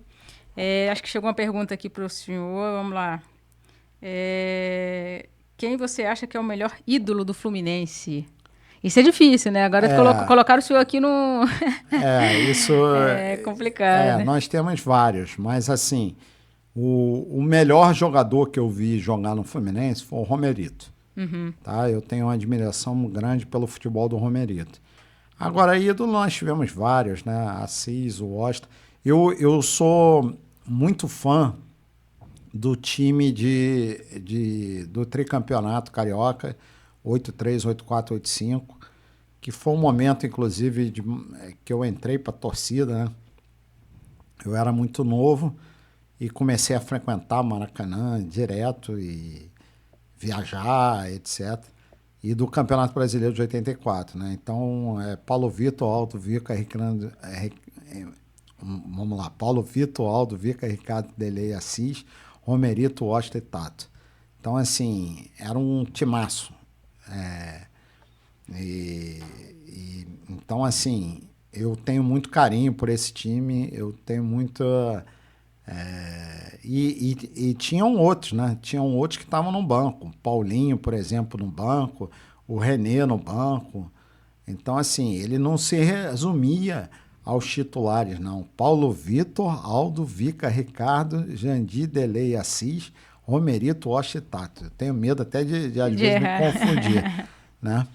Acho que chegou uma pergunta aqui para o senhor, vamos lá. Quem você acha que é o melhor ídolo do Fluminense? Isso é difícil, né? Agora colocaram o senhor aqui no... Isso é complicado, né? Nós temos vários, mas assim, o melhor jogador que eu vi jogar no Fluminense foi o Romerito. Uhum. Tá? Eu tenho uma admiração grande pelo futebol do Romerito. Agora, ídolo, nós tivemos vários, né? Assis, o Washington. Eu sou muito fã do time do tricampeonato carioca, 83, 84, 85, que foi um momento, inclusive, que eu entrei para a torcida, né? Eu era muito novo e comecei a frequentar Maracanã direto e viajar, etc. E do Campeonato Brasileiro de 84, né? Então, Paulo Vitor, Aldo Vica, Ricardo... vamos lá. Paulo Vitor, Aldo Vica, Ricardo Delei Assis, Romerito, Washington e Tato. Então, assim, era um timaço. Então, assim, eu tenho muito carinho por esse time, eu tenho muita... E tinham outros, né? Tinham outros que estavam no banco. Paulinho, por exemplo, no banco. O Renê no banco. Então, assim, ele não se resumia aos titulares, não. Paulo Vitor, Aldo, Vica, Ricardo, Jandir, Delei, Assis, Romerito, Osh e Tato. Eu tenho medo até de às vezes, me confundir, né?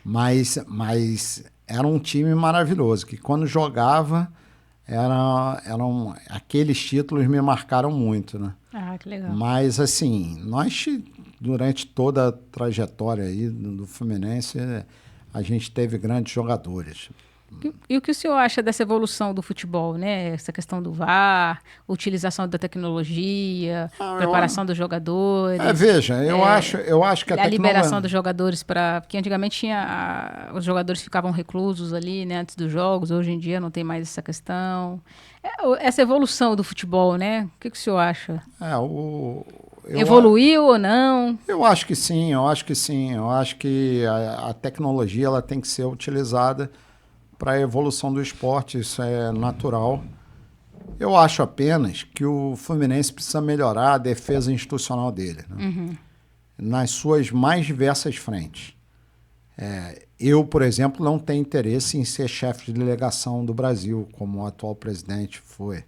Mas era um time maravilhoso, que quando jogava... aqueles títulos me marcaram muito, né? Ah, que legal. Mas, assim, nós, durante toda a trajetória aí do Fluminense, a gente teve grandes jogadores. E o que o senhor acha dessa evolução do futebol, né? Essa questão do VAR, utilização da tecnologia, preparação dos jogadores. Veja, eu acho que a liberação dos jogadores porque antigamente os jogadores ficavam reclusos ali, né, antes dos jogos. Hoje em dia não tem mais essa questão. Essa evolução do futebol, né? O que o senhor acha? Evoluiu ou não? Eu acho que sim, eu acho que a tecnologia ela tem que ser utilizada para a evolução do esporte, isso é natural. Eu acho apenas que o Fluminense precisa melhorar a defesa institucional dele, né? Uhum. Nas suas mais diversas frentes. Eu, por exemplo, não tenho interesse em ser chefe de delegação do Brasil, como o atual presidente foi.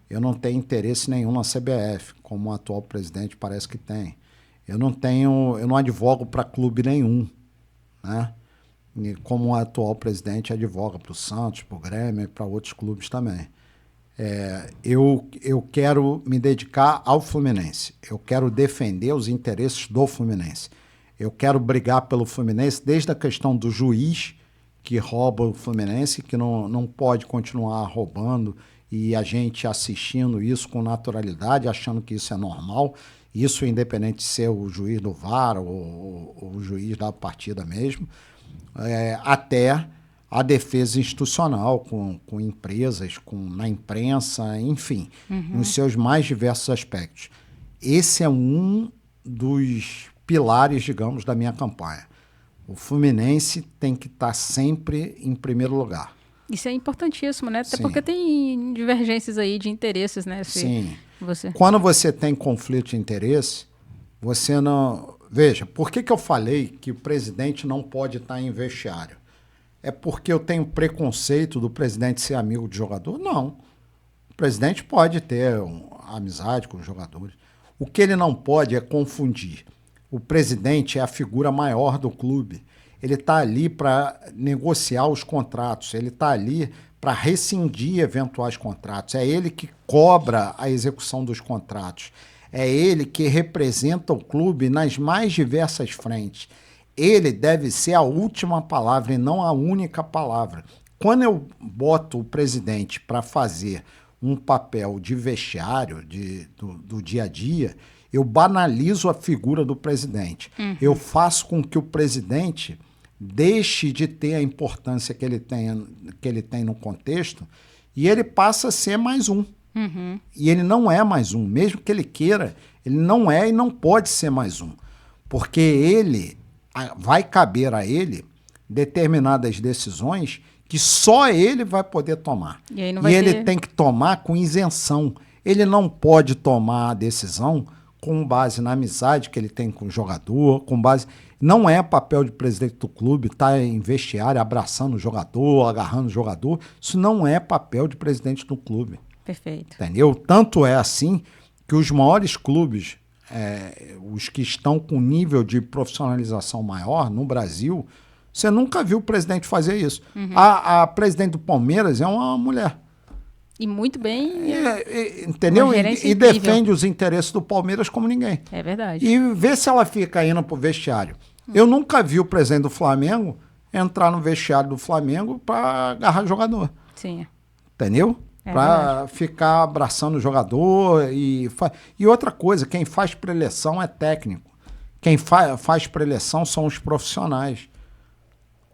Eu não tenho interesse nenhum na CBF, como o atual presidente parece que tem. Eu não advogo para clube nenhum, né? Como o atual presidente advoga para o Santos, para o Grêmio e para outros clubes também. Eu quero me dedicar ao Fluminense. Eu quero defender os interesses do Fluminense. Eu quero brigar pelo Fluminense desde a questão do juiz que rouba o Fluminense, que não pode continuar roubando e a gente assistindo isso com naturalidade, achando que isso é normal. Isso independente de ser o juiz do VAR ou o juiz da partida mesmo. Até a defesa institucional com empresas, na imprensa, enfim, nos seus mais diversos aspectos. Esse é um dos pilares, digamos, da minha campanha. O Fluminense tem que estar sempre em primeiro lugar. Isso é importantíssimo, né? Até Sim. porque tem divergências aí de interesses, né? Sim. Você... Quando você tem conflito de interesse, você não... Veja, por que eu falei que o presidente não pode estar em vestiário? É porque eu tenho preconceito do presidente ser amigo de jogador? Não. O presidente pode ter amizade com os jogadores. O que ele não pode é confundir. O presidente é a figura maior do clube. Ele está ali para negociar os contratos, ele está ali para rescindir eventuais contratos. É ele que cobra a execução dos contratos. É ele que representa o clube nas mais diversas frentes. Ele deve ser a última palavra e não a única palavra. Quando eu boto o presidente para fazer um papel de vestiário do dia a dia, eu banalizo a figura do presidente. Uhum. Eu faço com que o presidente deixe de ter a importância que ele tem no contexto e ele passa a ser mais um. Uhum. E ele não é mais um. Mesmo que ele queira, ele não é e não pode ser mais um. Porque vai caber a ele determinadas decisões que só ele vai poder tomar. E ele tem que tomar com isenção. Ele não pode tomar a decisão com base na amizade que ele tem com o jogador, com base... Não é papel de presidente do clube estar em vestiário abraçando o jogador, agarrando o jogador. Isso não é papel de presidente do clube. Perfeito. Entendeu? Tanto é assim que os maiores clubes, os que estão com nível de profissionalização maior no Brasil, você nunca viu o presidente fazer isso. Uhum. A presidente do Palmeiras é uma mulher. E muito bem. Entendeu? E defende os interesses do Palmeiras como ninguém. É verdade. E vê se ela fica indo pro vestiário. Eu nunca vi o presidente do Flamengo entrar no vestiário do Flamengo para agarrar jogador. Sim. Entendeu? Para ficar abraçando o jogador. E outra coisa, quem faz preleção é técnico. Quem faz preleção são os profissionais.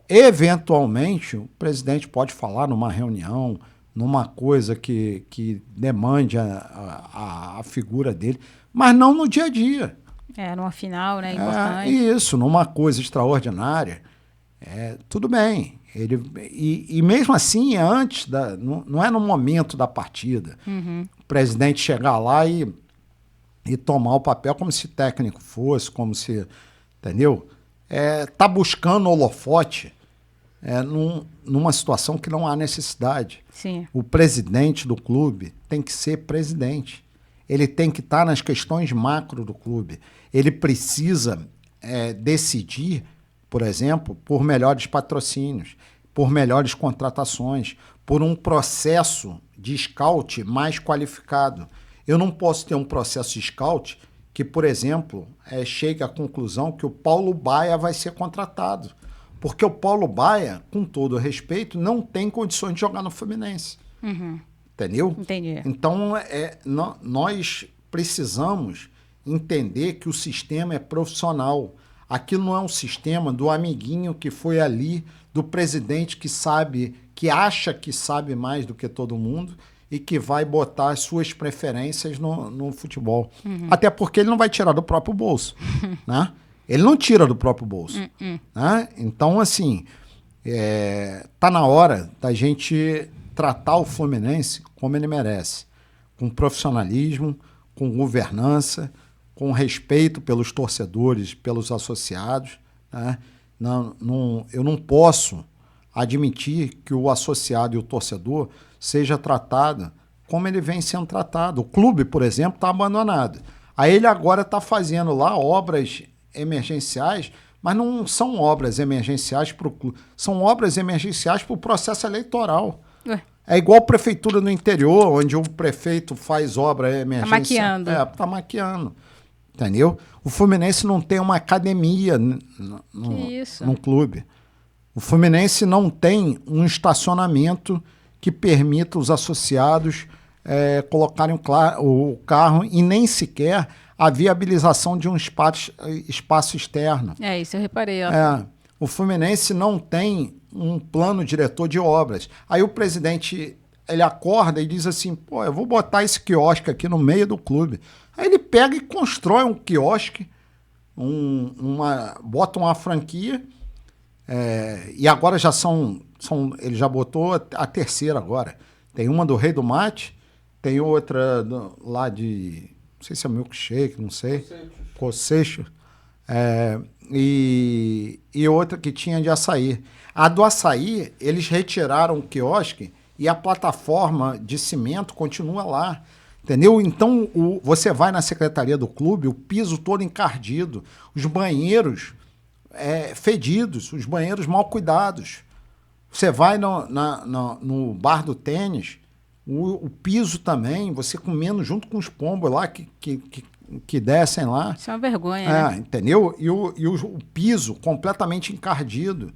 Eventualmente, o presidente pode falar numa reunião, numa coisa que demande a figura dele, mas não no dia a dia. Numa final, né? Importante. Isso, numa coisa extraordinária. Tudo bem. E mesmo assim, não é no momento da partida. Uhum. O presidente chegar lá e tomar o papel como se técnico fosse, como se... Entendeu? Tá buscando holofote numa situação que não há necessidade. Sim. O presidente do clube tem que ser presidente. Ele tem que estar nas questões macro do clube. Ele precisa decidir, por exemplo, por melhores patrocínios, por melhores contratações, por um processo de scout mais qualificado. Eu não posso ter um processo de scout que, por exemplo, chegue à conclusão que o Paulo Baia vai ser contratado. Porque o Paulo Baia, com todo respeito, não tem condições de jogar no Fluminense. Uhum. Entendeu? Entendi. Então, nós precisamos entender que o sistema é profissional. Aquilo não é um sistema do amiguinho que foi ali, do presidente que sabe, que acha que sabe mais do que todo mundo e que vai botar as suas preferências no futebol. Uhum. Até porque ele não vai tirar do próprio bolso, né? Ele não tira do próprio bolso. Né? Então, assim, tá na hora da gente tratar o Fluminense como ele merece. Com profissionalismo, com governança, com respeito pelos torcedores, pelos associados. Né? Eu não posso admitir que o associado e o torcedor seja tratado como ele vem sendo tratado. O clube, por exemplo, está abandonado. Aí ele agora está fazendo lá obras emergenciais, mas não são obras emergenciais para o clube, são obras emergenciais para o processo eleitoral. Ué. É igual a prefeitura no interior, onde o prefeito faz obra emergencial. Tá maquiando. Tá maquiando. Entendeu? O Fluminense não tem uma academia no clube. O Fluminense não tem um estacionamento que permita os associados colocarem o carro e nem sequer a viabilização de um espaço externo. Isso eu reparei. Ó. O Fluminense não tem um plano diretor de obras. Aí o presidente, ele acorda e diz assim, eu vou botar esse quiosque aqui no meio do clube. Aí ele pega e constrói um quiosque, bota uma franquia, e agora já são Ele já botou a terceira agora. Tem uma do Rei do Mate, tem outra lá de... Não sei se é Milkshake, não sei. Cocecho. E outra que tinha de açaí. A do açaí, eles retiraram o quiosque e a plataforma de cimento continua lá. Entendeu? Então, você vai na secretaria do clube, o piso todo encardido, os banheiros fedidos, os banheiros mal cuidados. Você vai no bar do tênis, o piso também, você comendo junto com os pombos lá que descem lá. Isso é uma vergonha, né? Entendeu? E o piso completamente encardido.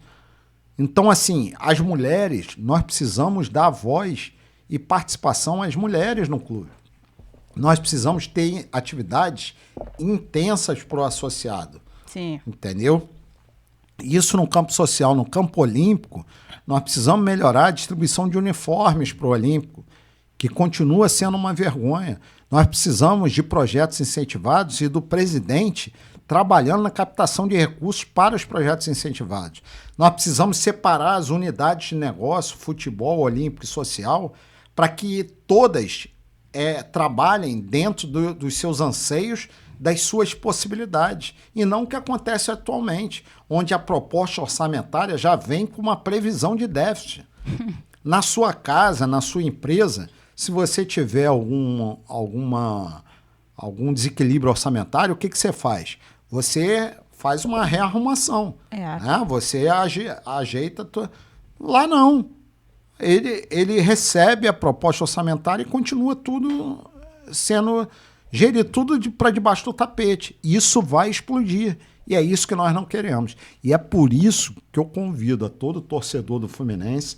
Então, assim, as mulheres, nós precisamos dar voz e participação às mulheres no clube. Nós precisamos ter atividades intensas para o associado. Sim. Entendeu? Isso no campo social. No campo olímpico, nós precisamos melhorar a distribuição de uniformes para o Olímpico, que continua sendo uma vergonha. Nós precisamos de projetos incentivados e do presidente trabalhando na captação de recursos para os projetos incentivados. Nós precisamos separar as unidades de negócio, futebol, olímpico e social, para que todas trabalhem dentro dos seus anseios, das suas possibilidades, e não o que acontece atualmente, onde a proposta orçamentária já vem com uma previsão de déficit. Na sua casa, na sua empresa, se você tiver algum desequilíbrio orçamentário, o que você faz? Você faz uma rearrumação. Né? Você ajeita... Lá não. Ele recebe a proposta orçamentária e continua tudo sendo gerido, tudo para debaixo do tapete. Isso vai explodir. E é isso que nós não queremos. E é por isso que eu convido a todo torcedor do Fluminense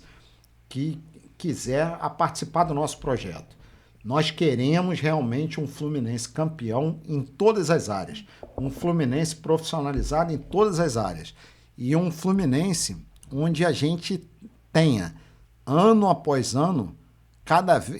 que quiser a participar do nosso projeto. Nós queremos realmente um Fluminense campeão em todas as áreas. Um Fluminense profissionalizado em todas as áreas. E um Fluminense onde a gente tenha, ano após ano,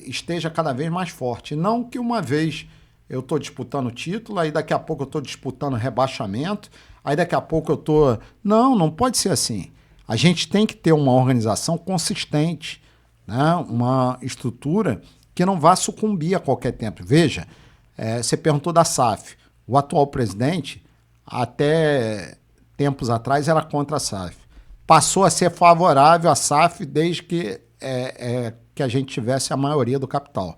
esteja cada vez mais forte. Não que uma vez eu estou disputando título, aí daqui a pouco eu estou disputando rebaixamento, aí daqui a pouco eu estou... Não pode ser assim. A gente tem que ter uma organização consistente, né? Uma estrutura que não vá sucumbir a qualquer tempo. Veja, você perguntou da SAF. O atual presidente, até tempos atrás, era contra a SAF. Passou a ser favorável à SAF desde que a gente tivesse a maioria do capital.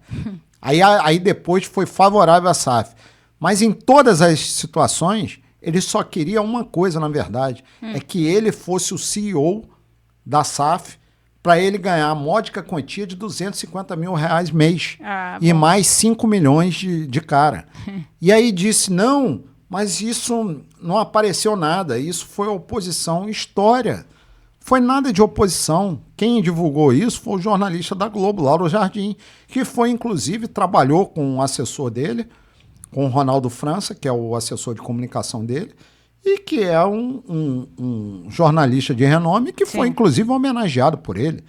Aí depois foi favorável à SAF. Mas em todas as situações, ele só queria uma coisa, na verdade, é que ele fosse o CEO da SAF para ele ganhar a módica quantia de R$250 mil mês e mais 5 milhões de cara. E aí disse, não, mas isso não apareceu nada, isso foi oposição, história. Foi nada de oposição. Quem divulgou isso foi o jornalista da Globo, Lauro Jardim, que foi, inclusive, trabalhou com um assessor dele, com o Ronaldo França, que é o assessor de comunicação dele, e que é um jornalista de renome que foi, inclusive, homenageado por ele.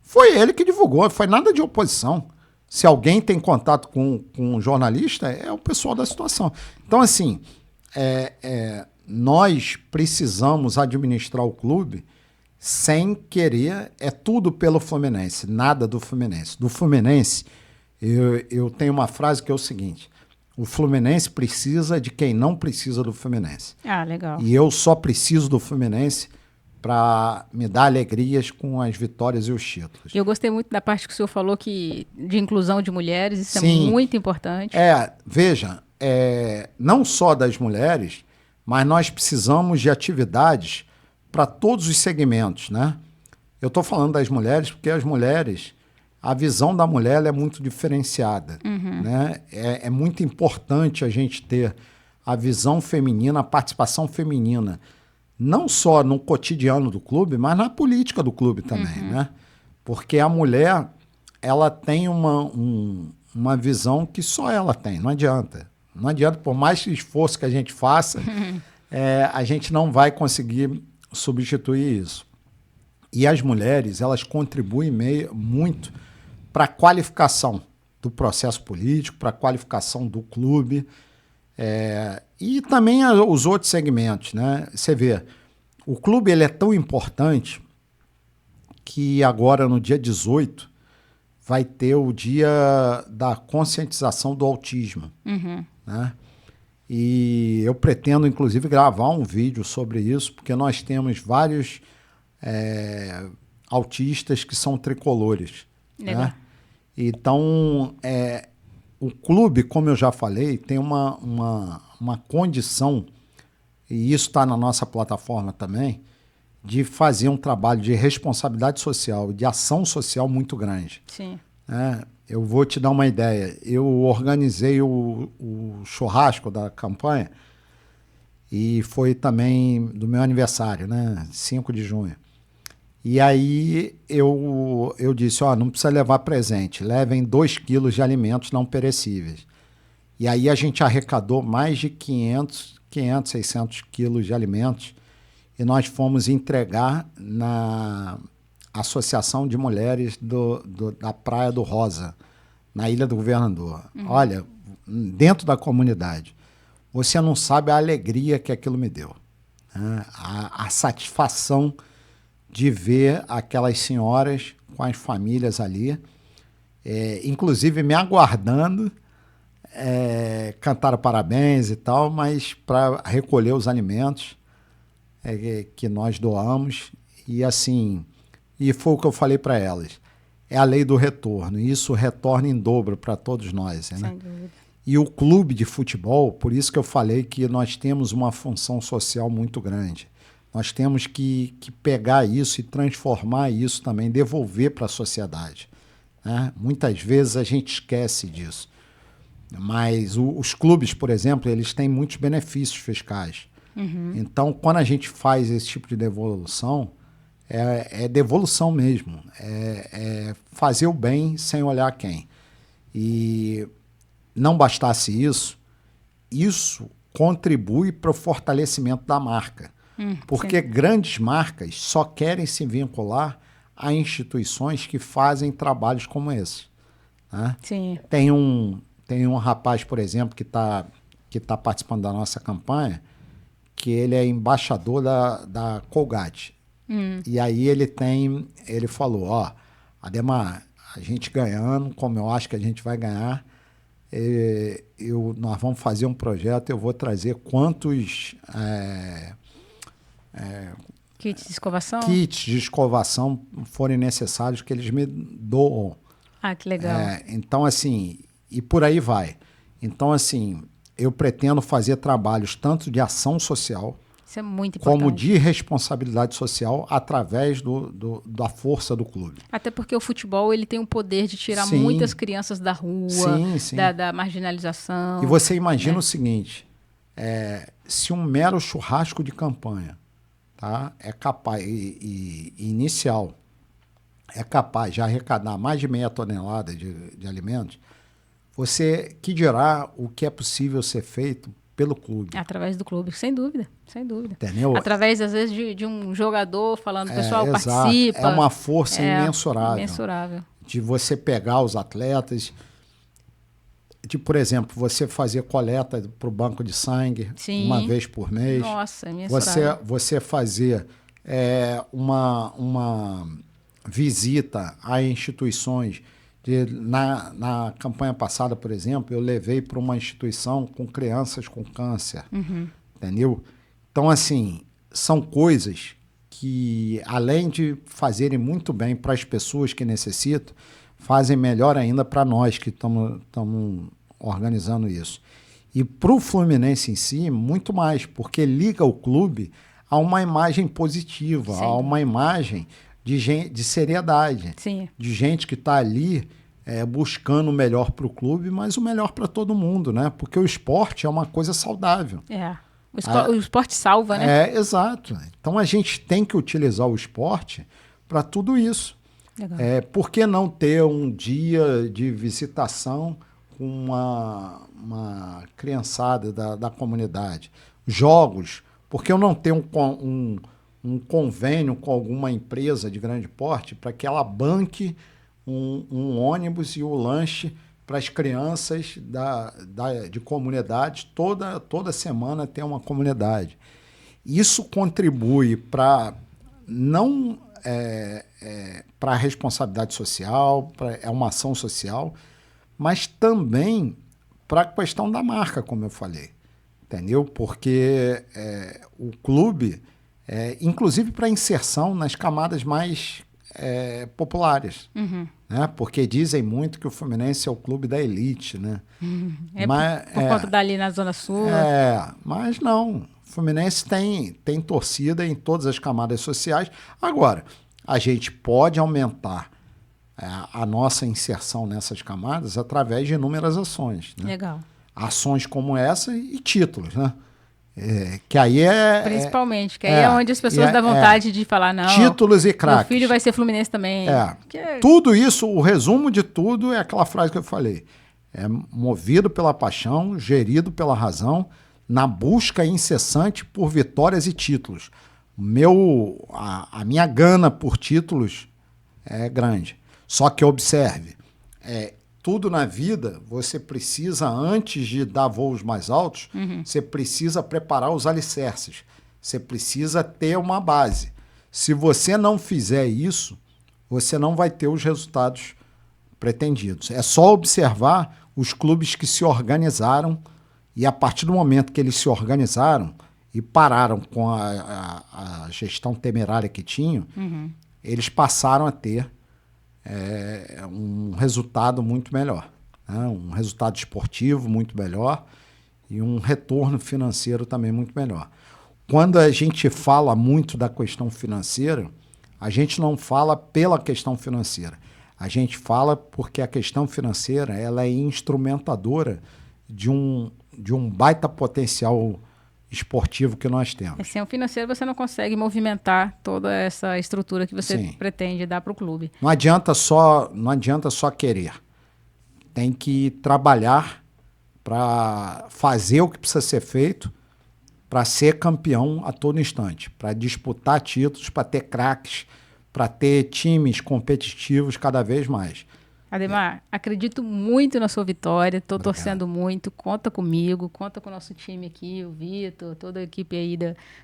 Foi ele que divulgou, foi nada de oposição. Se alguém tem contato com um jornalista, é o pessoal da situação. Então, assim, nós precisamos administrar o clube sem querer, tudo pelo Fluminense, nada do Fluminense. Do Fluminense, eu tenho uma frase que é o seguinte: o Fluminense precisa de quem não precisa do Fluminense. Ah, legal. E eu só preciso do Fluminense para me dar alegrias com as vitórias e os títulos. Eu gostei muito da parte que o senhor falou de inclusão de mulheres, isso Sim. é muito importante. Veja, não só das mulheres, mas nós precisamos de atividades para todos os segmentos, né? Eu estou falando das mulheres porque as mulheres, a visão da mulher é muito diferenciada, né? É muito importante a gente ter a visão feminina, a participação feminina, não só no cotidiano do clube, mas na política do clube também, né? Porque a mulher, ela tem uma visão que só ela tem, não adianta. Não adianta, por mais esforço que a gente faça, a gente não vai conseguir substituir isso. E as mulheres, elas contribuem muito para a qualificação do processo político, para a qualificação do clube, e também os outros segmentos, né? Você vê, o clube ele é tão importante que agora, no dia 18, vai ter o dia da conscientização do autismo. Né? E eu pretendo, inclusive, gravar um vídeo sobre isso, porque nós temos vários autistas que são tricolores. Legal. Né? Então, o clube, como eu já falei, tem uma condição, e isso está na nossa plataforma também, de fazer um trabalho de responsabilidade social, de ação social muito grande. Sim. Eu vou te dar uma ideia. Eu organizei o churrasco da campanha e foi também do meu aniversário, né? 5 de junho. E aí eu disse, não precisa levar presente, levem 2 quilos de alimentos não perecíveis. E aí a gente arrecadou mais de 500, 600 quilos de alimentos e nós fomos entregar na Associação de Mulheres da Praia do Rosa, na Ilha do Governador. Olha, dentro da comunidade, você não sabe a alegria que aquilo me deu. Né? A satisfação de ver aquelas senhoras com as famílias ali, inclusive me aguardando, cantaram parabéns e tal, mas para recolher os alimentos que nós doamos. E assim, e foi o que eu falei para elas, é a lei do retorno, e isso retorna em dobro para todos nós. Né? Sem dúvida. E o clube de futebol, por isso que eu falei que nós temos uma função social muito grande. Nós temos que pegar isso e transformar isso também, devolver para a sociedade. Né? Muitas vezes a gente esquece disso. Mas os clubes, por exemplo, eles têm muitos benefícios fiscais. Então, quando a gente faz esse tipo de devolução, é devolução mesmo. É fazer o bem sem olhar quem. E não bastasse isso contribui para o fortalecimento da marca. Porque grandes marcas só querem se vincular a instituições que fazem trabalhos como esse. Né? Sim. Tem um rapaz, por exemplo, que tá participando da nossa campanha, que ele é embaixador da Colgate. E aí ele falou, Ademar, a gente ganhando, como eu acho que a gente vai ganhar, nós vamos fazer um projeto, eu vou trazer quantos... Kits de escovação? Kits de escovação forem necessários que eles me doam. Ah, que legal. Então, assim, e por aí vai. Então, assim, eu pretendo fazer trabalhos tanto de ação social, isso é muito importante, como de responsabilidade social através da força do clube. Até porque o futebol ele tem o poder de tirar Sim. muitas crianças da rua, Sim. da marginalização. E você imagina o seguinte, se um mero churrasco de campanha, tá, é capaz, inicial, é capaz de arrecadar mais de 0,5 tonelada de alimentos, você que dirá o que é possível ser feito pelo clube. Através do clube, sem dúvida, sem dúvida. Entendeu? Através, às vezes, de um jogador falando, pessoal, exato. participa. É uma força imensurável. Imensurável. De você pegar os atletas, de, por exemplo, você fazer coleta para o banco de sangue. Sim. Uma vez por mês. Nossa, é imensurável. Você fazer uma visita a instituições. Na campanha passada, por exemplo, eu levei para uma instituição com crianças com câncer, entendeu? Então, assim, são coisas que, além de fazerem muito bem para as pessoas que necessitam, fazem melhor ainda para nós que estamos organizando isso. E para o Fluminense em si, muito mais, porque liga o clube a uma imagem positiva, a uma imagem de seriedade. Sim. De gente que está ali buscando o melhor para o clube, mas o melhor para todo mundo, né? Porque o esporte é uma coisa saudável. O esporte salva, né? Exato. Então a gente tem que utilizar o esporte para tudo isso. Legal. Por que não ter um dia de visitação com uma criançada da comunidade? Jogos. Por que eu não tenho um convênio com alguma empresa de grande porte para que ela banque um ônibus e o lanche para as crianças de comunidades? Toda semana tem uma comunidade. Isso contribui para não para a responsabilidade social, é uma ação social, mas também para a questão da marca, como eu falei. Entendeu? Porque o clube, inclusive para inserção nas camadas mais populares. Uhum. Né? Porque dizem muito que o Fluminense é o clube da elite, né? Por conta dali na Zona Sul. Mas não. O Fluminense tem torcida em todas as camadas sociais. Agora, a gente pode aumentar a nossa inserção nessas camadas através de inúmeras ações. Né? Legal. Ações como essa e títulos, né? Que aí Principalmente, que aí é onde as pessoas dão vontade de falar, não, títulos e craques. Meu filho vai ser Fluminense também. Tudo isso, o resumo de tudo é aquela frase que eu falei. É movido pela paixão, gerido pela razão, na busca incessante por vitórias e títulos. A minha gana por títulos é grande. Só que observe, tudo na vida, você precisa, antes de dar voos mais altos, você precisa preparar os alicerces. Você precisa ter uma base. Se você não fizer isso, você não vai ter os resultados pretendidos. É só observar os clubes que se organizaram e, a partir do momento que eles se organizaram e pararam com a gestão temerária que tinham, eles passaram a ter um resultado muito melhor, né? Um resultado esportivo muito melhor e um retorno financeiro também muito melhor. Quando a gente fala muito da questão financeira, a gente não fala pela questão financeira. A gente fala porque a questão financeira ela é instrumentadora de um baita potencial esportivo que nós temos. Sem o financeiro você não consegue movimentar toda essa estrutura que você pretende dar para o clube. Não adianta só querer. Tem que trabalhar para fazer o que precisa ser feito para ser campeão a todo instante, para disputar títulos, para ter craques, para ter times competitivos cada vez mais. Ademar, acredito muito na sua vitória, estou torcendo muito, conta comigo, conta com o nosso time aqui, o Vitor, toda a equipe aí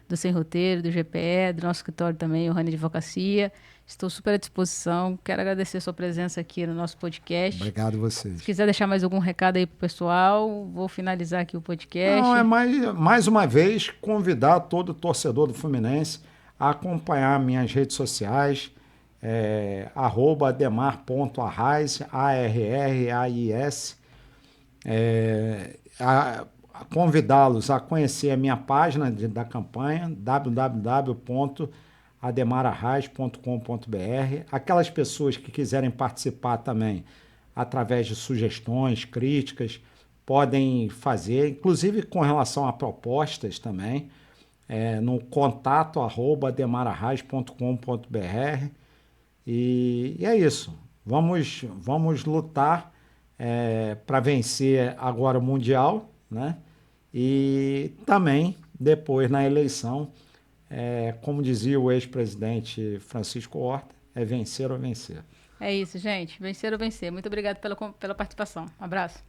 do Sem Roteiro, do GPE, do nosso escritório também, o Rani Advocacia. Estou super à disposição, quero agradecer a sua presença aqui no nosso podcast. Obrigado a vocês. Se quiser deixar mais algum recado aí para o pessoal, vou finalizar aqui o podcast. Não, mais uma vez convidar todo torcedor do Fluminense a acompanhar minhas redes sociais, @ademar.arrais, ARRAIS, convidá-los a conhecer a minha página da campanha, www.ademararrais.com.br. Aquelas pessoas que quiserem participar também, através de sugestões, críticas, podem fazer, inclusive com relação a propostas também, no contato@ademararrais.com.br. E é isso. Vamos lutar para vencer agora o Mundial, né? E também, depois, na eleição, como dizia o ex-presidente Francisco Horta, é vencer ou vencer. É isso, gente. Vencer ou vencer. Muito obrigado pela participação. Um abraço.